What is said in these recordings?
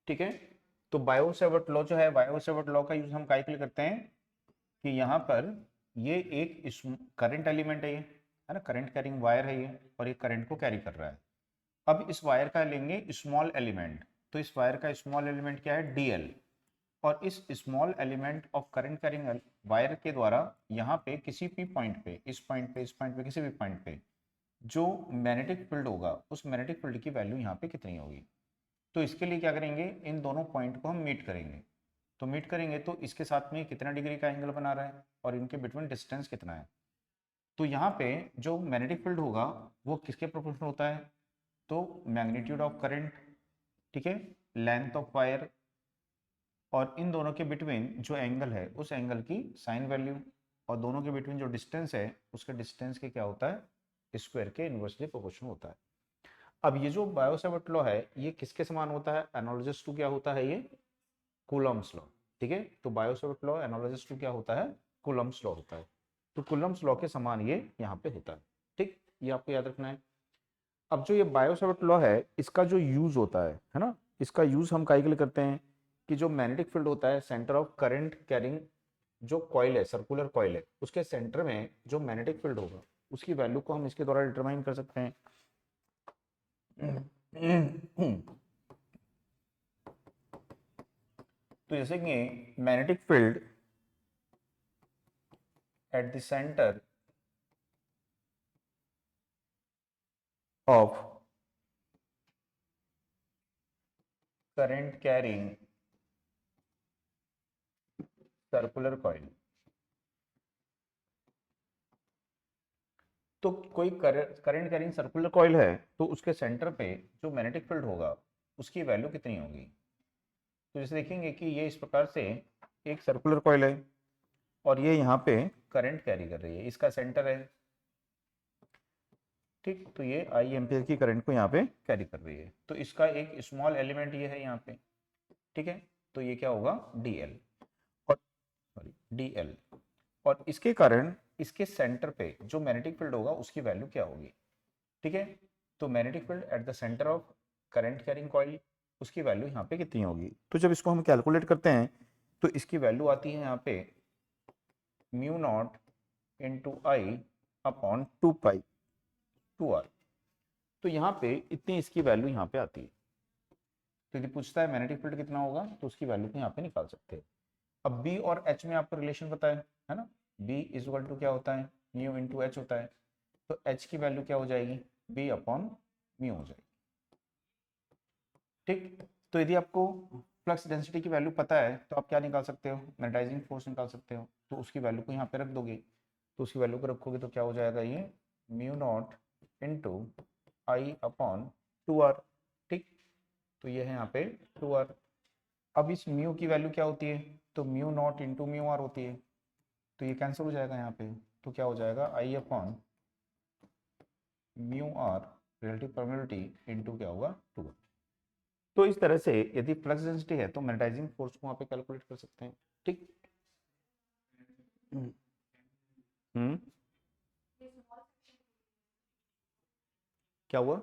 ठीक है। तो बायो सेवर्ट लॉ जो है, बायो सेवर्ट लॉ का यूज हम कैलकुलेट करते हैं कि यहाँ पर ये एक करंट एलिमेंट है ना, करंट कैरिंग वायर है ये, और ये करंट को कैरी कर रहा है। अब इस वायर का लेंगे स्मॉल एलिमेंट, तो इस वायर का स्मॉल एलिमेंट क्या है, डीएल। और इस small element of current carrying wire के द्वारा यहाँ पे किसी भी पॉइंट पे, इस पॉइंट पे, इस पॉइंट पे, किसी भी पॉइंट पे जो मैग्नेटिक फील्ड होगा, उस मैग्नेटिक फील्ड की वैल्यू यहाँ पे कितनी होगी। तो इसके लिए क्या करेंगे, इन दोनों पॉइंट को हम मीट करेंगे। तो मीट करेंगे तो इसके साथ में कितना डिग्री का एंगल बना रहा है और इनके बिटवीन डिस्टेंस कितना है। तो यहाँ पे जो मैग्नेटिक फील्ड होगा वो किसके प्रोपोर्शनल होता है, तो मैग्नीट्यूड ऑफ करंट, ठीक है, लेंथ ऑफ वायर, और इन दोनों के बिटवीन जो एंगल है उस एंगल की साइन वैल्यू, और दोनों के बिटवीन जो डिस्टेंस है उसके डिस्टेंस के क्या होता है, स्क्वायर के इन्वर्सली प्रोपोर्शनल होता है। अब ये जो बायो सेवर्ट लॉ है ये किसके समान होता है, एनालॉगस टू क्या होता है, ये कूलम्ब्स लॉ। ठीक है, तो Biot Savart law analogous to क्या होता है, कूलम्ब्स लॉ होता है। तो कूलम्ब्स लॉ के समान ये यहाँ पे होता है। ठीक, ये आपको याद रखना है। अब जो ये बायो सेवर्ट लॉ है इसका जो यूज होता है ना, इसका यूज हम कैलकुलेट करते हैं कि जो मैग्नेटिक फील्ड होता है, सेंटर ऑफ करंट कैरिंग जो कॉइल है, सर्कुलर कॉइल है, उसके सेंटर में जो मैग्नेटिक फील्ड होगा उसकी वैल्यू को हम इसके द्वारा डिटरमाइन कर सकते हैं। तो जैसे कि magnetic field at the centre of current carrying circular coil, तो कोई करंट कैरिंग सर्कुलर कॉइल है तो उसके सेंटर पे जो मैग्नेटिक फील्ड होगा उसकी वैल्यू कितनी होगी। तो जैसे देखेंगे कि ये इस प्रकार से एक सर्कुलर कॉइल है और ये यहाँ पे करंट कैरी कर रही है, इसका सेंटर है। ठीक, तो ये आई एम्पियर की करंट को यहाँ पे कैरी कर रही है, तो इसका एक स्मॉल एलिमेंट ये है यहाँ पे। ठीक है, तो ये क्या होगा, डीएल, और सॉरी डीएल, और इसके कारण इसके सेंटर पे जो मैग्नेटिक फील्ड होगा उसकी वैल्यू क्या होगी। ठीक है, तो magnetic field at the centre of current carrying coil, उसकी वैल्यू यहाँ पे कितनी होगी। तो जब इसको हम कैलकुलेट करते हैं तो इसकी वैल्यू आती है यहाँ पे mu nought into I upon 2 pi 2 R. तो यहाँ पे इतनी इसकी वैल्यू यहाँ पे आती है। तो यदि पूछता है मैग्नेटिक फील्ड कितना होगा तो उसकी वैल्यू को यहाँ पे निकाल सकते हैं। अब बी और एच में आपको रिलेशन पता है ना, बी इज इक्वल टू क्या होता है, म्यू इंटू एच होता है। तो एच की वैल्यू क्या हो जाएगी, बी अपॉन म्यू हो जाएगी। ठीक, तो यदि आपको फ्लक्स डेंसिटी की वैल्यू पता है तो आप क्या निकाल सकते हो, मैग्नेटाइजिंग फोर्स निकाल सकते हो। तो उसकी वैल्यू को यहाँ पे रख दोगे, तो उसकी वैल्यू को रखोगे तो क्या हो जाएगा, ये mu nought into I upon 2 R. ठीक, तो ये है यहाँ पे 2 आर। अब इस म्यू की वैल्यू क्या होती है, तो mu nought into mu R होती है, तो ये कैंसिल हो जाएगा यहाँ पे। तो क्या हो जाएगा, i upon mu r relative permeability into क्या होगा, 2। तो इस तरह से यदि फ्लक्स डेंसिटी है तो मैग्नेटाइजिंग फोर्स को वहां पे कैलकुलेट कर सकते हैं। ठीक, हम्म हम्म, क्या हुआ,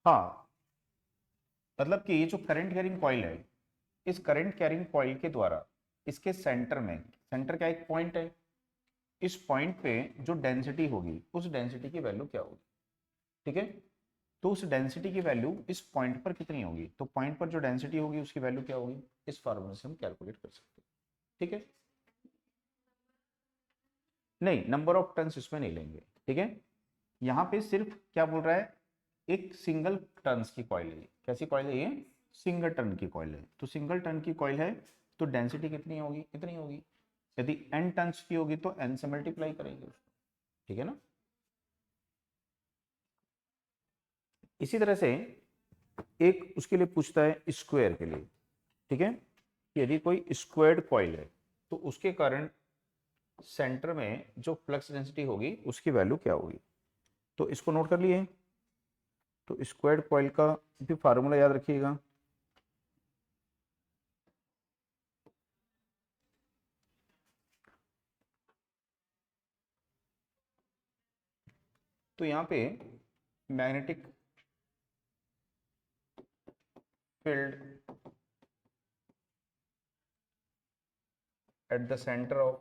हाँ, मतलब कि ये जो करंट कैरिंग कॉइल है, इस करंट कैरिंग कॉइल के द्वारा इसके सेंटर में, सेंटर का एक पॉइंट है, इस पॉइंट पे जो डेंसिटी होगी उस डेंसिटी की वैल्यू क्या होगी। ठीक है, तो उस डेंसिटी की वैल्यू इस पॉइंट पर कितनी होगी, तो पॉइंट पर जो डेंसिटी होगी उसकी वैल्यू क्या होगी, इस फार्मूले से हम कैलकुलेट कर सकते हैं। ठीक है, नहीं, नंबर ऑफ टर्न्स इसमें नहीं लेंगे। ठीक है, यहाँ पे सिर्फ क्या बोल रहा है, एक सिंगल टर्न्स की कॉइल है। कैसी कॉइल है ये, सिंगल टर्न की कॉइल है। तो सिंगल टर्न की कॉइल है तो डेंसिटी कितनी होगी, इतनी होगी। यदि एन टर्न्स की होगी तो एन से मल्टीप्लाई करेंगे उसको। ठीक है ना, इसी तरह से एक उसके लिए पूछता है स्क्वायर के लिए। ठीक है, यदि कोई स्क्वायर्ड कॉइल है तो उसके कारण सेंटर में जो फ्लक्स डेंसिटी होगी उसकी वैल्यू क्या होगी। तो इसको नोट कर लिए, तो स्क्वायर्ड कॉइल का भी फार्मूला याद रखिएगा। तो यहाँ पे magnetic filled at the center of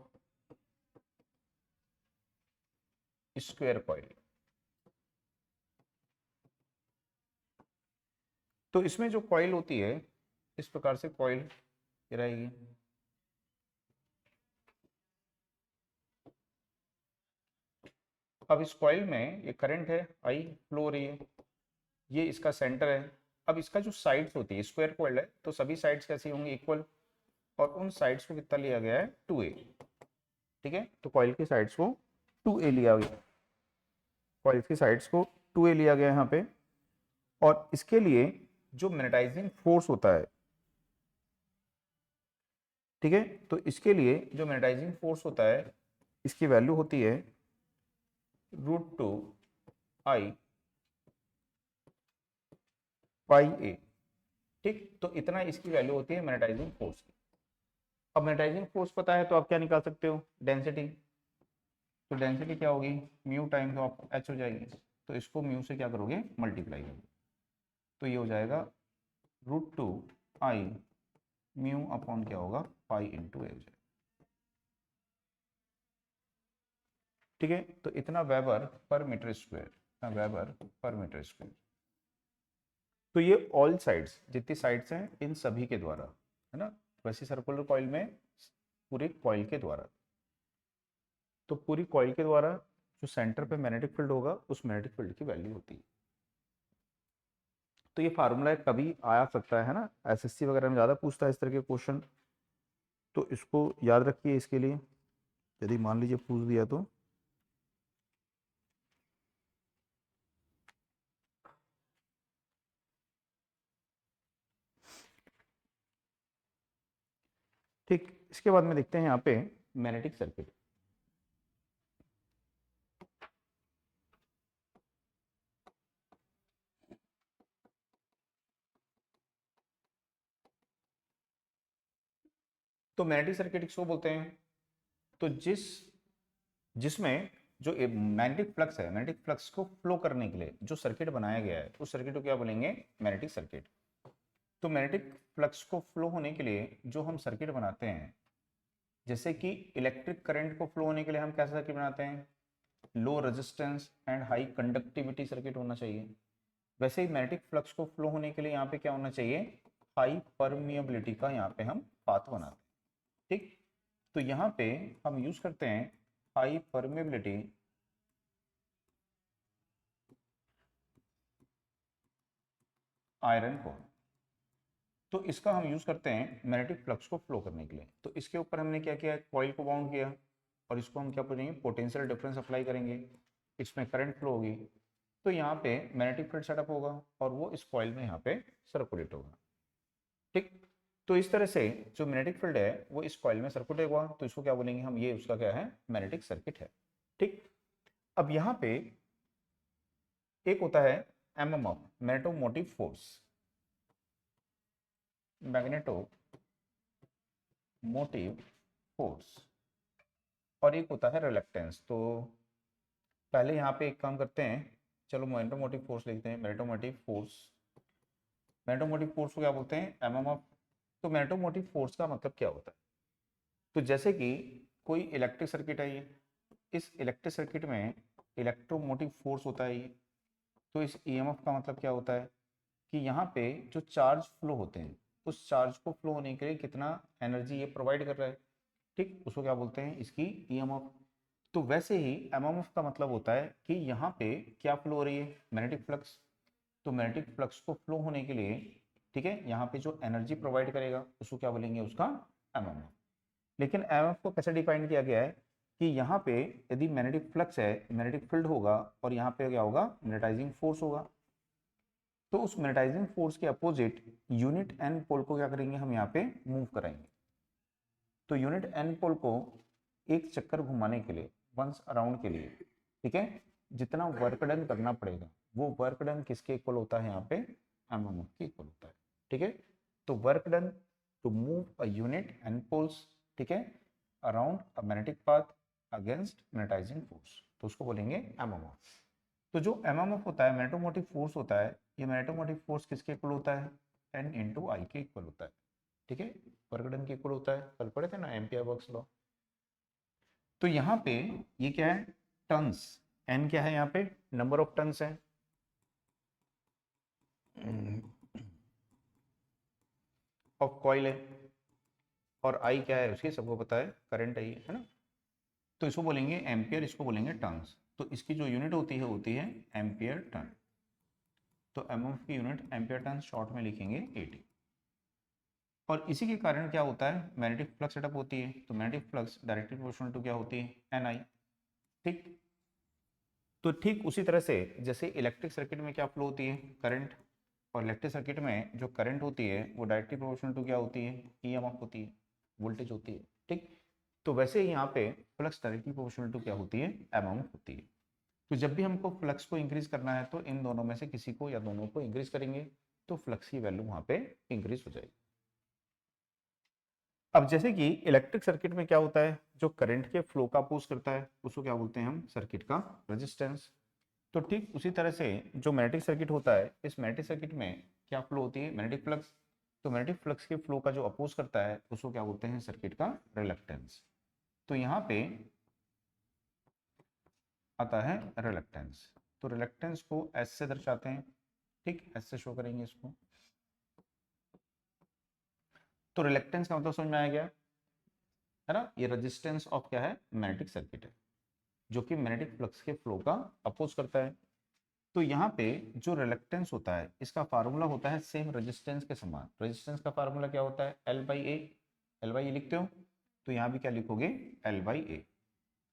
square coil। तो इसमें जो कॉइल होती है इस प्रकार से कॉइल रहेगी। अब इस कॉइल में ये करंट है आई फ्लो हो रही है, ये इसका सेंटर है। अब इसका जो साइड्स होती है, स्क्वायर कॉइल है तो सभी साइड्स कैसी होंगी, इक्वल, और उन साइड्स को कितना लिया गया है 2a। ठीक है, तो कॉइल की साइड्स को 2a लिया गया, कॉइल की साइड्स को 2a लिया गया यहाँ पे। और इसके लिए जो मैग्नेटाइजिंग फोर्स होता है, ठीक है, तो इसके लिए जो मैग्नेटाइजिंग फोर्स होता है इसकी वैल्यू होती है √2I पाई ए। ठीक, तो इतना इसकी वैल्यू होती है मैग्नेटाइजिंग फोर्स की। अब मैग्नेटाइजिंग फोर्स पता है तो आप क्या निकाल सकते हो, डेंसिटी। तो डेंसिटी क्या होगी, म्यू टाइम्स ऑफ एच हो जाएगी, तो इसको म्यू से क्या करोगे, मल्टीप्लाई करोगे, तो ये हो जाएगा √2I म्यू अपॉन क्या होगा, पाई इंटू ए हो जाएगा। ठीक है, तो इतना weber per metre square, weber per metre square. तो ये ऑल साइड्स, जितनी साइड्स हैं इन सभी के द्वारा, है ना, वैसे सर्कुलर कॉइल में पूरे कॉइल के द्वारा, तो पूरी कॉइल के द्वारा जो सेंटर पे मैग्नेटिक फील्ड होगा उस मैग्नेटिक फील्ड की वैल्यू होती है। तो ये फार्मूला कभी आ सकता है ना, एसएससी वगैरह में ज़्यादा पूछता है इस तरह के क्वेश्चन, तो इसको याद रखिए इसके लिए, यदि मान लीजिए पूछ दिया तो। ठीक, इसके बाद में देखते हैं यहाँ पे मैग्नेटिक सर्किट। तो मैग्नेटिक सर्किट किसको बोलते हैं, तो जिसमें जो मैग्नेटिक फ्लक्स है, मैग्नेटिक फ्लक्स को फ्लो करने के लिए जो सर्किट बनाया गया है उस सर्किट को क्या बोलेंगे, मैग्नेटिक सर्किट। तो मैग्नेटिक फ्लक्स को फ्लो होने के लिए जो हम सर्किट बनाते हैं, जैसे कि इलेक्ट्रिक करंट को फ्लो होने के लिए हम कैसा सर्किट बनाते हैं, low resistance and high conductivity circuit होना चाहिए। वैसे ही मैग्नेटिक फ्लक्स को फ्लो होने के लिए यहाँ पे क्या होना चाहिए, हाई परमिएबिलिटी का यहाँ पे हम पाथ बनाते हैं। ठीक, तो यहाँ पे हम यूज करते हैं हाई परमिएबिलिटी आयरन को, तो इसका हम यूज करते हैं मैग्नेटिक फ्लक्स को फ्लो करने के लिए। तो इसके ऊपर हमने क्या किया, कॉइल को बाउंड किया और इसको हम क्या बोलेंगे, पोटेंशियल डिफरेंस अप्लाई करेंगे, इसमें करंट फ्लो होगी, तो यहाँ पे मैग्नेटिक फील्ड सेटअप होगा और वो इस कॉइल में यहाँ पे सर्कुलेट होगा। ठीक, तो इस तरह से जो मैग्नेटिक फील्ड है वो इस कॉइल में सर्कुलेट होगा, तो इसको क्या बोलेंगे हम, ये उसका क्या है, मैग्नेटिक सर्किट है। ठीक, अब यहाँ पे एक होता है MMF, magnetomotive force, magnetomotive force, और एक होता है रिलक्टेंस। तो पहले यहाँ पे एक काम करते हैं, चलो मैग्नेटोमोटिव फोर्स लिखते हैं, मैग्नेटोमोटिव फोर्स। मैग्नेटोमोटिव फोर्स को क्या बोलते हैं, एमएमएफ। तो मैग्नेटोमोटिव फोर्स का मतलब क्या होता है, तो जैसे कि कोई इलेक्ट्रिक सर्किट है ये, इस इलेक्ट्रिक सर्किट में इलेक्ट्रोमोटिव फोर्स होता है ये, तो इस ईएमएफ का मतलब क्या होता है कि यहाँ पे जो चार्ज फ्लो होते हैं उस चार्ज को फ्लो होने के लिए कितना एनर्जी ये प्रोवाइड कर रहा है। ठीक, उसको क्या बोलते हैं, इसकी ईएमएफ। तो वैसे ही एमएमएफ का मतलब होता है कि यहाँ पे क्या फ्लो हो रही है, मैग्नेटिक फ्लक्स। तो मैग्नेटिक फ्लक्स को फ्लो होने के लिए, ठीक है, यहाँ पे जो एनर्जी प्रोवाइड करेगा उसको क्या बोलेंगे, उसका एमएमएफ। लेकिन एमएफ को कैसे डिफाइन किया गया है कि यहाँ पे यदि मैग्नेटिक फ्लक्स है, मैग्नेटिक फील्ड होगा और यहाँ पे क्या होगा, मैग्नेटाइजिंग फोर्स होगा, तो उस मैग्नेटाइजिंग फोर्स के अपोजिट यूनिट एन पोल को क्या करेंगे, हम यहाँ पे मूव कराएंगे। तो यूनिट एन पोल को एक चक्कर घुमाने के लिए, वंस अराउंड के लिए, ठीक है, जितना वर्क डन करना पड़ेगा वो वर्क डन किसके इक्वल होता है, यहाँ पे एमएमएफ के इक्वल होता है। ठीक है, तो work done to move a unit N poles, ठीक है, around a magnetic path against magnetising force, तो उसको बोलेंगे एमएमएफ। तो जो एमएमएफ होता है, मैग्नेटोमोटिव फोर्स होता है, ये मैग्नेटोमोटिव फोर्स किसके इक्वल होता है, 10 इंटू आई के इक्वल होता है, ठीक है, वर्कडन के इक्वल होता है, कल पढ़े थे ना एम्पियर वर्क्स लॉ। तो यहाँ पे ये क्या है, टन्स, एन क्या है यहाँ पे, नंबर ऑफ टन्स है, ऑफ कॉइल है, और आई क्या है उसकी सबको पता है, करंट आई है ना। तो इसको बोलेंगे एम्पियर, इसको बोलेंगे टन्स। तो इसकी जो यूनिट होती है एम्पियर टन। तो एमएफ की यूनिट एम्पियर टन शॉर्ट में लिखेंगे 80। और इसी के कारण क्या होता है, मैग्नेटिक फ्लक्स सेटअप होती है। तो magnetic flux directly proportional to क्या होती है, एन आई। ठीक, तो ठीक उसी तरह से जैसे इलेक्ट्रिक सर्किट में क्या फ्लो होती है, करंट, और इलेक्ट्रिक सर्किट में जो करंट होती है वो डायरेक्टली प्रोपोर्शनल टू क्या होती है, ईएमएफ होती है, वोल्टेज होती है। ठीक, तो वैसे ही यहाँ पे फ्लक्स डायरेक्टली प्रोपोर्शनल टू क्या होती है, एमएमएफ होती है। तो जब भी हमको फ्लक्स को इंक्रीज करना है तो इन दोनों में से किसी को या दोनों को इंक्रीज करेंगे, तो फ्लक्स की वैल्यू वहां पे इंक्रीज हो जाएगी। अब जैसे कि इलेक्ट्रिक सर्किट में क्या होता है, जो करंट के फ्लो का अपोज करता है उसको क्या बोलते हैं हम, सर्किट का रेजिस्टेंस। तो ठीक उसी तरह से जो मैग्नेटिक सर्किट होता है, इस मैग्नेटिक सर्किट में क्या फ्लो होती है, मैग्नेटिक फ्लक्स। तो मैग्नेटिक फ्लक्स के फ्लो का जो अपोज करता है उसको क्या बोलते हैं, सर्किट का रिलक्टेंस। तो यहाँ पे आता है रिलक्टेंस। तो रिलक्टेंस को एस से दर्शाते हैं, ठीक, एस से शो करेंगे इसको। तो रिलक्टेंस का मतलब समझ में आया गया है ना, ये रेजिस्टेंस ऑफ क्या है, मैग्नेटिक सर्किट है, जो कि मैग्नेटिक फ्लक्स के फ्लो का अपोज करता है। तो यहाँ पे जो रिलक्टेंस होता है इसका फार्मूला होता है सेम रेजिस्टेंस के समान। रेजिस्टेंस का फार्मूला क्या होता है, l by a. L by a लिखते हो, तो यहाँ भी क्या लिखोगे, एल बाई ए।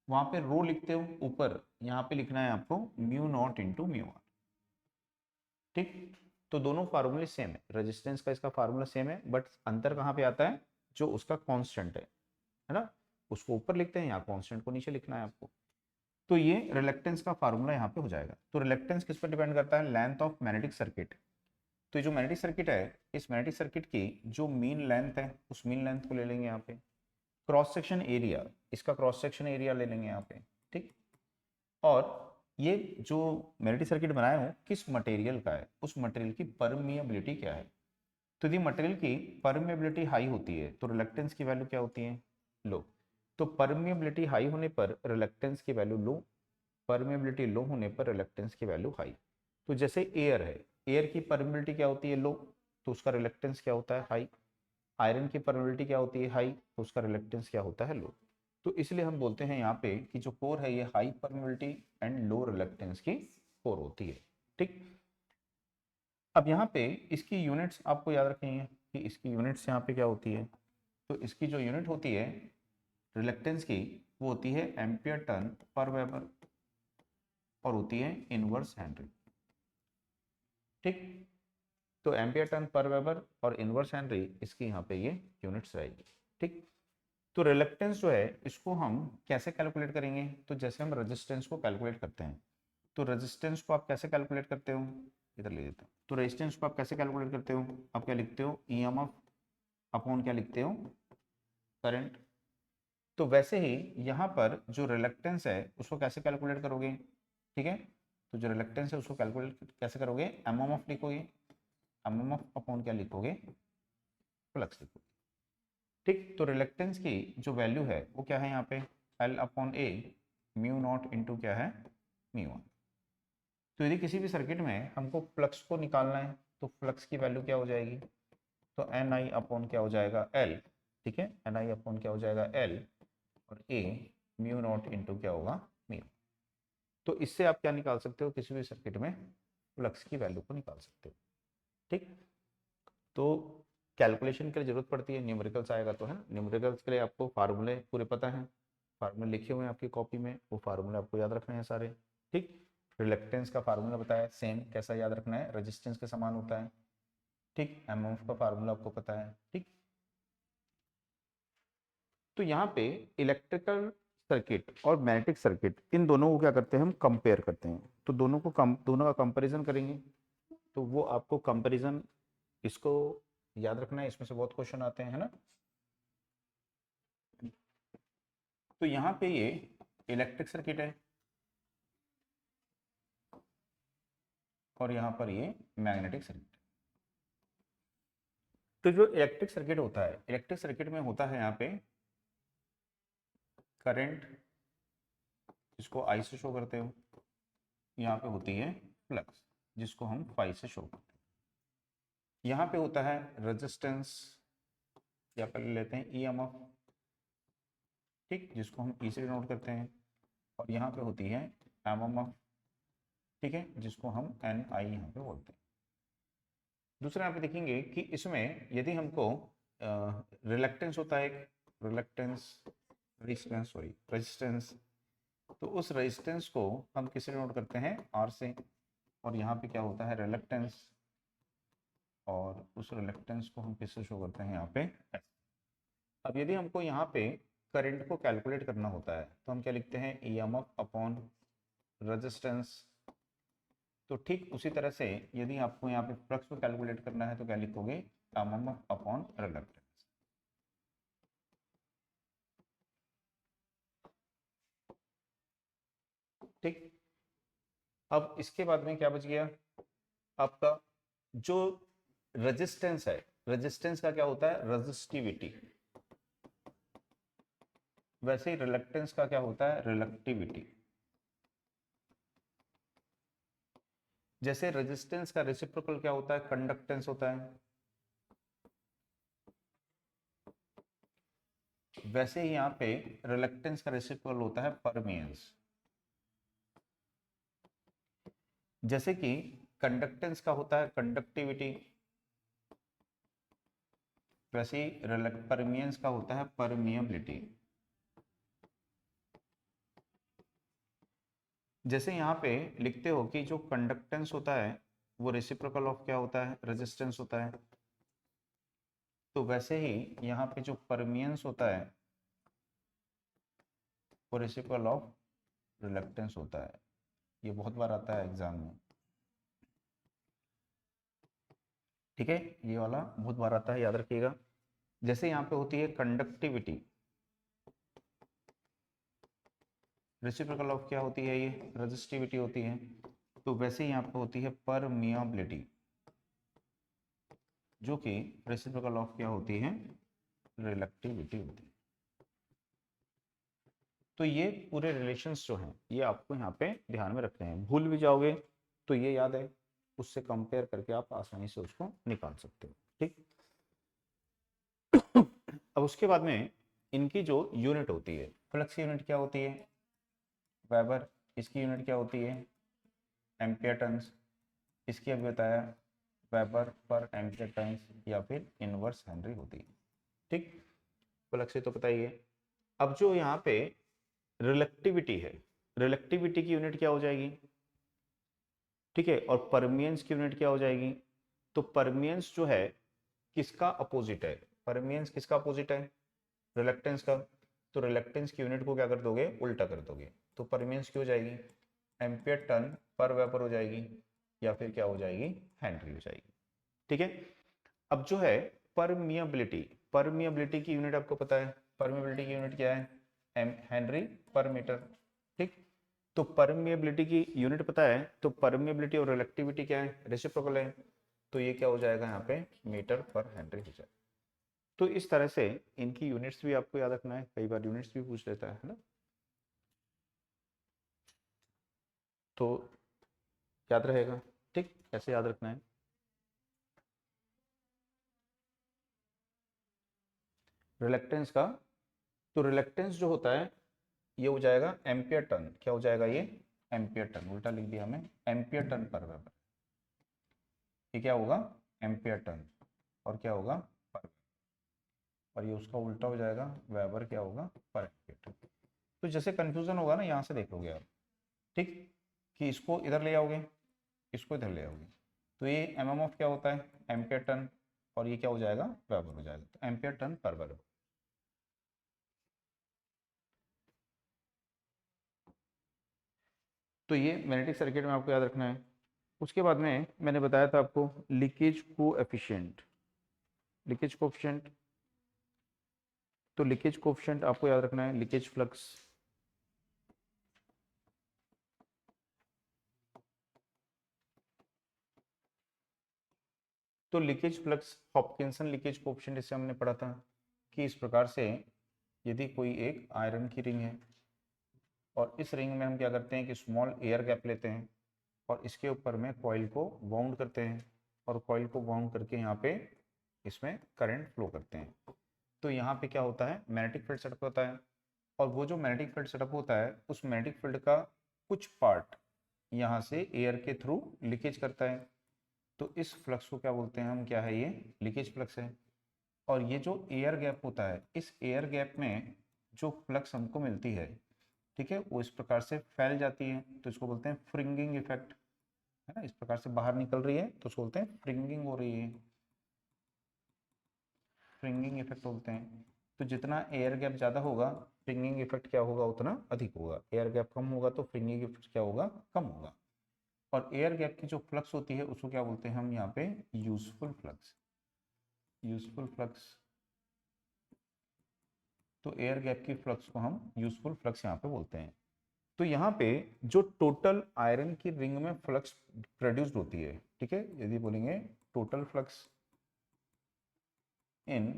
वहां पे रो लिखते हो ऊपर, यहाँ पे लिखना है आपको mu nought into mu R. ठीक, तो दोनों फार्मूले सेम है, रेजिस्टेंस का इसका फार्मूला सेम है, बट अंतर कहाँ पे आता है, जो उसका कांस्टेंट है ना, उसको ऊपर लिखते हैं, यहाँ कांस्टेंट को नीचे लिखना है आपको। तो ये रिलक्टेंस का फार्मूला यहाँ पे हो जाएगा। तो रिलक्टेंस किस पर डिपेंड करता है, लेंथ ऑफ मैग्नेटिक सर्किट। तो ये जो मैग्नेटिक सर्किट है, इस मैग्नेटिक सर्किट की जो मीन लेंथ है उस मीन लेंथ को ले लेंगे यहाँ पे। क्रॉस सेक्शन एरिया, इसका क्रॉस सेक्शन एरिया ले लेंगे यहाँ पे। ठीक, और ये जो मैग्नेटिक सर्किट बनाया हूँ किस मटेरियल का है, उस मटेरियल की परमिएबिलिटी क्या है। तो यदि मटेरियल की परमिएबिलिटी हाई होती है तो रिलक्टेंस की वैल्यू क्या होती है, लो। तो परमिएबिलिटी हाई होने पर रिलक्टेंस की वैल्यू लो, परमेबिलिटी लो होने पर रिलक्टेंस की वैल्यू हाई। तो जैसे एयर है, एयर की परमेबिलिटी क्या होती है, लो, तो उसका रिलक्टेंस क्या होता है, हाई। आयरन की परमेबिलिटी क्या होती है, हाई, तो उसका रिलक्टेंस क्या होता है, लो। तो इसलिए हम बोलते हैं यहाँ पे कि जो कोर है ये high permeability and low reluctance की कोर होती है। ठीक, अब यहाँ पे इसकी यूनिट्स आपको याद रखनी है कि इसकी यूनिट्स यहाँ पे क्या होती है। तो इसकी जो यूनिट होती है रिलक्टेंस की, वो होती है एम्पियर टर्न पर वेबर, और होती है इनवर्स हेनरी। ठीक, तो एम्पियर टर्न पर वेबर और इनवर्स हेनरी इसकी यहाँ पे ये यूनिट्स रहेगी। ठीक, तो रिलक्टेंस जो है इसको हम कैसे कैलकुलेट करेंगे, तो जैसे हम रेजिस्टेंस को कैलकुलेट करते हैं, तो रेजिस्टेंस को आप कैसे कैलकुलेट करते हो, इधर ले लेते हो। तो रेजिस्टेंस को आप कैसे कैलकुलेट करते हो, आप क्या लिखते हो, ईएमएफ अपॉन क्या लिखते हो, करंट। तो वैसे ही यहाँ पर जो रिलक्टेंस है उसको कैसे कैलकुलेट करोगे, ठीक है। तो जो रिलक्टेंस है उसको कैलकुलेट कैसे करोगे, एमएमएफ लिखोगे, एमएमएफ अपॉन क्या लिखोगे, फ्लक्स लिखोगे। ठीक, तो रिलक्टेंस की जो वैल्यू है वो क्या है यहाँ पे, एल अपॉन ए म्यू नॉट इंटू क्या है, म्यू वन। तो यदि किसी भी सर्किट में हमको फ्लक्स को निकालना है तो फ्लक्स की वैल्यू क्या हो जाएगी, तो एन आई अपॉन क्या हो जाएगा, एल। ठीक है, एन आई अपॉन क्या हो जाएगा, एल, और ए म्यू नॉट इंटू क्या होगा, म्यू। तो इससे आप क्या निकाल सकते हो, किसी भी सर्किट में फ्लक्स की वैल्यू को निकाल सकते हो। ठीक, तो कैलकुलेशन के लिए जरूरत पड़ती है, न्यूमेरिकल्स आएगा तो, है ना, न्यूमेरिकल्स के लिए आपको फार्मूले पूरे पता हैं, फार्मूले लिखे हुए हैं आपकी कॉपी में, वो फार्मूले आपको याद रखने हैं सारे। ठीक, रिलक्टेंस का फार्मूला बताया, सेम कैसा याद रखना है, रेजिस्टेंस के समान होता है। ठीक, एमएफ का फार्मूला आपको पता है। ठीक, तो यहाँ पे इलेक्ट्रिकल सर्किट और मैग्नेटिक सर्किट, इन दोनों को क्या करते हैं, हम कंपेयर करते हैं। तो दोनों का कंपैरिजन करेंगे, तो वो आपको कंपैरिजन, इसको याद रखना है, इसमें से बहुत क्वेश्चन आते हैं, है ना। तो यहाँ पे ये इलेक्ट्रिक सर्किट है और यहाँ पर ये मैग्नेटिक सर्किट। तो जो इलेक्ट्रिक सर्किट होता है, इलेक्ट्रिक सर्किट में होता है यहाँ पे करंट, जिसको आई से शो करते हो, यहाँ पे होती है फ्लक्स, जिसको हम फाई से शो करते हैं। यहाँ पे होता है रेजिस्टेंस, या कर लेते हैं ईएमएफ, ठीक, जिसको हम ई से डिनोट करते हैं। और यहाँ पे होती है एमएमएफ, ठीक है, जिसको हम एन आई यहाँ पे बोलते हैं। दूसरा यहाँ पे देखेंगे कि इसमें यदि हमको रिलक्टेंस होता है, रेजिस्टेंस, तो उस रेजिस्टेंस को हम किससे डिनोट करते हैं, आर से। और यहाँ पे क्या होता है, रिलक्टेंस, और उस रिलक्टेंस को हम किससे शो करते हैं, यहाँ पे S। अब यदि हमको यहाँ पे करंट को कैलकुलेट करना होता है तो हम क्या लिखते हैं, ईएमएफ अपॉन रेजिस्टेंस। तो ठीक उसी तरह से यदि आपको यहाँ पे फ्लक्स को कैलकुलेट करना है तो क्या लिखोगे, एमएमएफ अपॉन रिलक्टेंस। ठीक, अब इसके बाद में क्या बच गया आपका, जो रेजिस्टेंस है, रेजिस्टेंस का क्या होता है, रेजिस्टिविटी। वैसे ही रिलक्टेंस का क्या होता है, रिलक्टिविटी। जैसे रेजिस्टेंस का रेसिप्रोकल क्या होता है, कंडक्टेंस होता है, वैसे ही यहाँ पे रिलक्टेंस का रेसिप्रोकल होता है परमियंस। जैसे कि कंडक्टेंस का होता है कंडक्टिविटी, वैसे ही परमियंस का होता है परमियबिलिटी। जैसे यहाँ पे लिखते हो कि जो कंडक्टेंस होता है वो रेसिप्रोकल ऑफ क्या होता है, रेजिस्टेंस होता है, तो वैसे ही यहाँ पे जो परमियंस होता है वो रेसिप्रोकल ऑफ रिलक्टेंस होता है। ये बहुत बार आता है एग्जाम में, ठीक है, ये वाला बहुत बार आता है, याद रखिएगा। जैसे यहाँ पे होती है कंडक्टिविटी, रेसिप्रोकल ऑफ क्या होती है, ये रेजिस्टिविटी होती है, तो वैसे ही यहाँ पे होती है परमियाबिलिटी, जो कि रेसिप्रोकल ऑफ क्या होती है, रिलक्टिविटी होती है। तो ये पूरे रिलेशंस जो हैं ये आपको यहाँ पे ध्यान में रखने हैं, भूल भी जाओगे तो ये याद है, उससे कंपेयर करके आप आसानी से उसको निकाल सकते हो, ठीक। अब उसके बाद में इनकी जो यूनिट होती है, फ्लक्स की यूनिट क्या होती है, वेबर। इसकी यूनिट क्या होती है, एम्पियर टन्स। इसकी अभी बताया, वेबर पर एम्पियर टन्स या फिर इनवर्स हेनरी होती है, ठीक। फ्लक्स से तो पता ही है। अब जो यहाँ पे रिलेक्टिविटी है, रिलेक्टिविटी की यूनिट क्या हो जाएगी, ठीक है, और परमियंस की यूनिट क्या हो जाएगी। तो परमियंस जो है किसका अपोजिट है, परमियंस किसका अपोजिट है, रिलक्टेंस का। तो रिलक्टेंस की यूनिट को क्या कर दोगे, उल्टा कर दोगे, तो परमियंस की हो जाएगी एम्पियर टन पर वेपर हो जाएगी, या फिर क्या हो जाएगी, हेनरी हो जाएगी, ठीक है। अब जो है परमियबिलिटी, परमियबिलिटी की यूनिट आपको पता है, परमियबिलिटी की यूनिट क्या है, हेनरी पर मीटर, ठीक। तो परमियबिलिटी की यूनिट पता है, तो परमियबिलिटी और रिलेक्टिविटी क्या है, रेसिप्रोकल है, तो ये क्या हो जाएगा यहाँ पे, मीटर पर हेनरी हो जाएगा। तो इस तरह से इनकी यूनिट्स भी आपको याद रखना है, कई बार यूनिट्स भी पूछ लेता है ना, तो याद रहेगा, ठीक, कैसे याद रखना है। रिलेक्टेंस का, तो रिलेक्टेंस जो होता है ये हो जाएगा एम्पियर टन, क्या हो जाएगा ये, एम्पियर टन, उल्टा लिख दिया हमें, एम्पियर टन पर वेबर। ये क्या होगा, एम्पियर टन, और क्या होगा, पर, और ये उसका उल्टा हो जाएगा, वेबर क्या होगा, पर एम्पियर टन। तो जैसे कंफ्यूजन होगा ना, यहाँ से देखोगे आप, ठीक, कि इसको इधर ले आओगे, इसको इधर ले आओगे, तो ये एमएमएफ क्या होता है, एम्पियर टन, और ये क्या हो जाएगा, वेबर हो जाएगा, तो एम्पियर टन पर वेबर। तो ये मैग्नेटिक सर्किट में आपको याद रखना है। उसके बाद में मैंने बताया था आपको लीकेज कोएफिशिएंट, लीकेज कोएफिशिएंट, तो लीकेज कोएफिशिएंट आपको याद रखना है, लीकेज फ्लक्स, तो leakage flux Hopkinson leakage coefficient इसे हमने पढ़ा था कि इस प्रकार से यदि कोई एक आयरन की रिंग है और इस रिंग में हम क्या करते हैं कि स्मॉल एयर गैप लेते हैं और इसके ऊपर में कॉइल को वाउंड करते हैं और कॉइल को वाउंड करके यहाँ पे इसमें करंट फ्लो करते हैं। तो यहाँ पे क्या होता है, मैग्नेटिक फील्ड सेटअप होता है और वो जो मैग्नेटिक फील्ड सेटअप होता है उस मैग्नेटिक फील्ड का कुछ पार्ट यहाँ से एयर के थ्रू लीकेज करता है। तो इस फ्लक्स को क्या बोलते हैं हम, क्या है ये, लीकेज फ्लक्स है। और ये जो एयर गैप होता है, इस एयर गैप में जो फ्लक्स हमको मिलती है, ठीक है, वो इस प्रकार से फैल जाती है, तो इसको बोलते हैं फ्रिंगिंग इफेक्ट, है ना। इस प्रकार से बाहर निकल रही है तो उसको बोलते हैं फ्रिंगिंग हो रही है, फ्रिंगिंग इफेक्ट बोलते हैं। तो जितना एयर गैप ज़्यादा होगा फ्रिंगिंग इफेक्ट क्या होगा, उतना अधिक होगा। एयर गैप कम होगा तो फ्रिंगिंग इफेक्ट क्या होगा, कम होगा। और एयर गैप की जो फ्लक्स होती है उसको क्या बोलते हैं हम यहाँ पे, यूजफुल फ्लक्स, यूजफुल फ्लक्स। तो एयर गैप की फ्लक्स को हम यूजफुल फ्लक्स यहाँ पे बोलते हैं। तो यहाँ पे जो टोटल आयरन की रिंग में फ्लक्स प्रोड्यूस्ड होती है, ठीक है, यदि बोलेंगे total flux in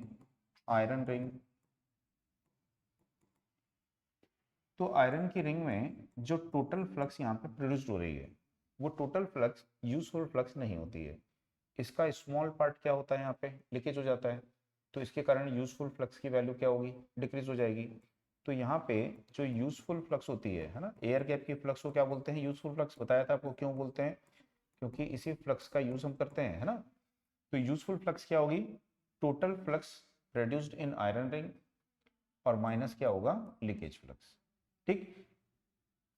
iron ring, तो आयरन की रिंग में जो टोटल फ्लक्स यहाँ पे प्रोड्यूस्ड हो रही है वो टोटल फ्लक्स यूजफुल फ्लक्स नहीं होती है। इसका स्मॉल पार्ट क्या होता है, यहाँ पे लीकेज हो जाता है, तो इसके कारण यूजफुल फ्लक्स की वैल्यू क्या होगी, डिक्रीज हो जाएगी। तो यहाँ पे जो यूजफुल फ्लक्स होती है ना, एयर गैप की फ्लक्स को क्या बोलते हैं, यूजफुल फ्लक्स। बताया था आपको क्यों बोलते हैं, क्योंकि इसी फ्लक्स का यूज हम करते हैं, है ना। तो यूजफुल फ्लक्स क्या होगी, total flux produced in iron ring और माइनस क्या होगा, लीकेज फ्लक्स। ठीक,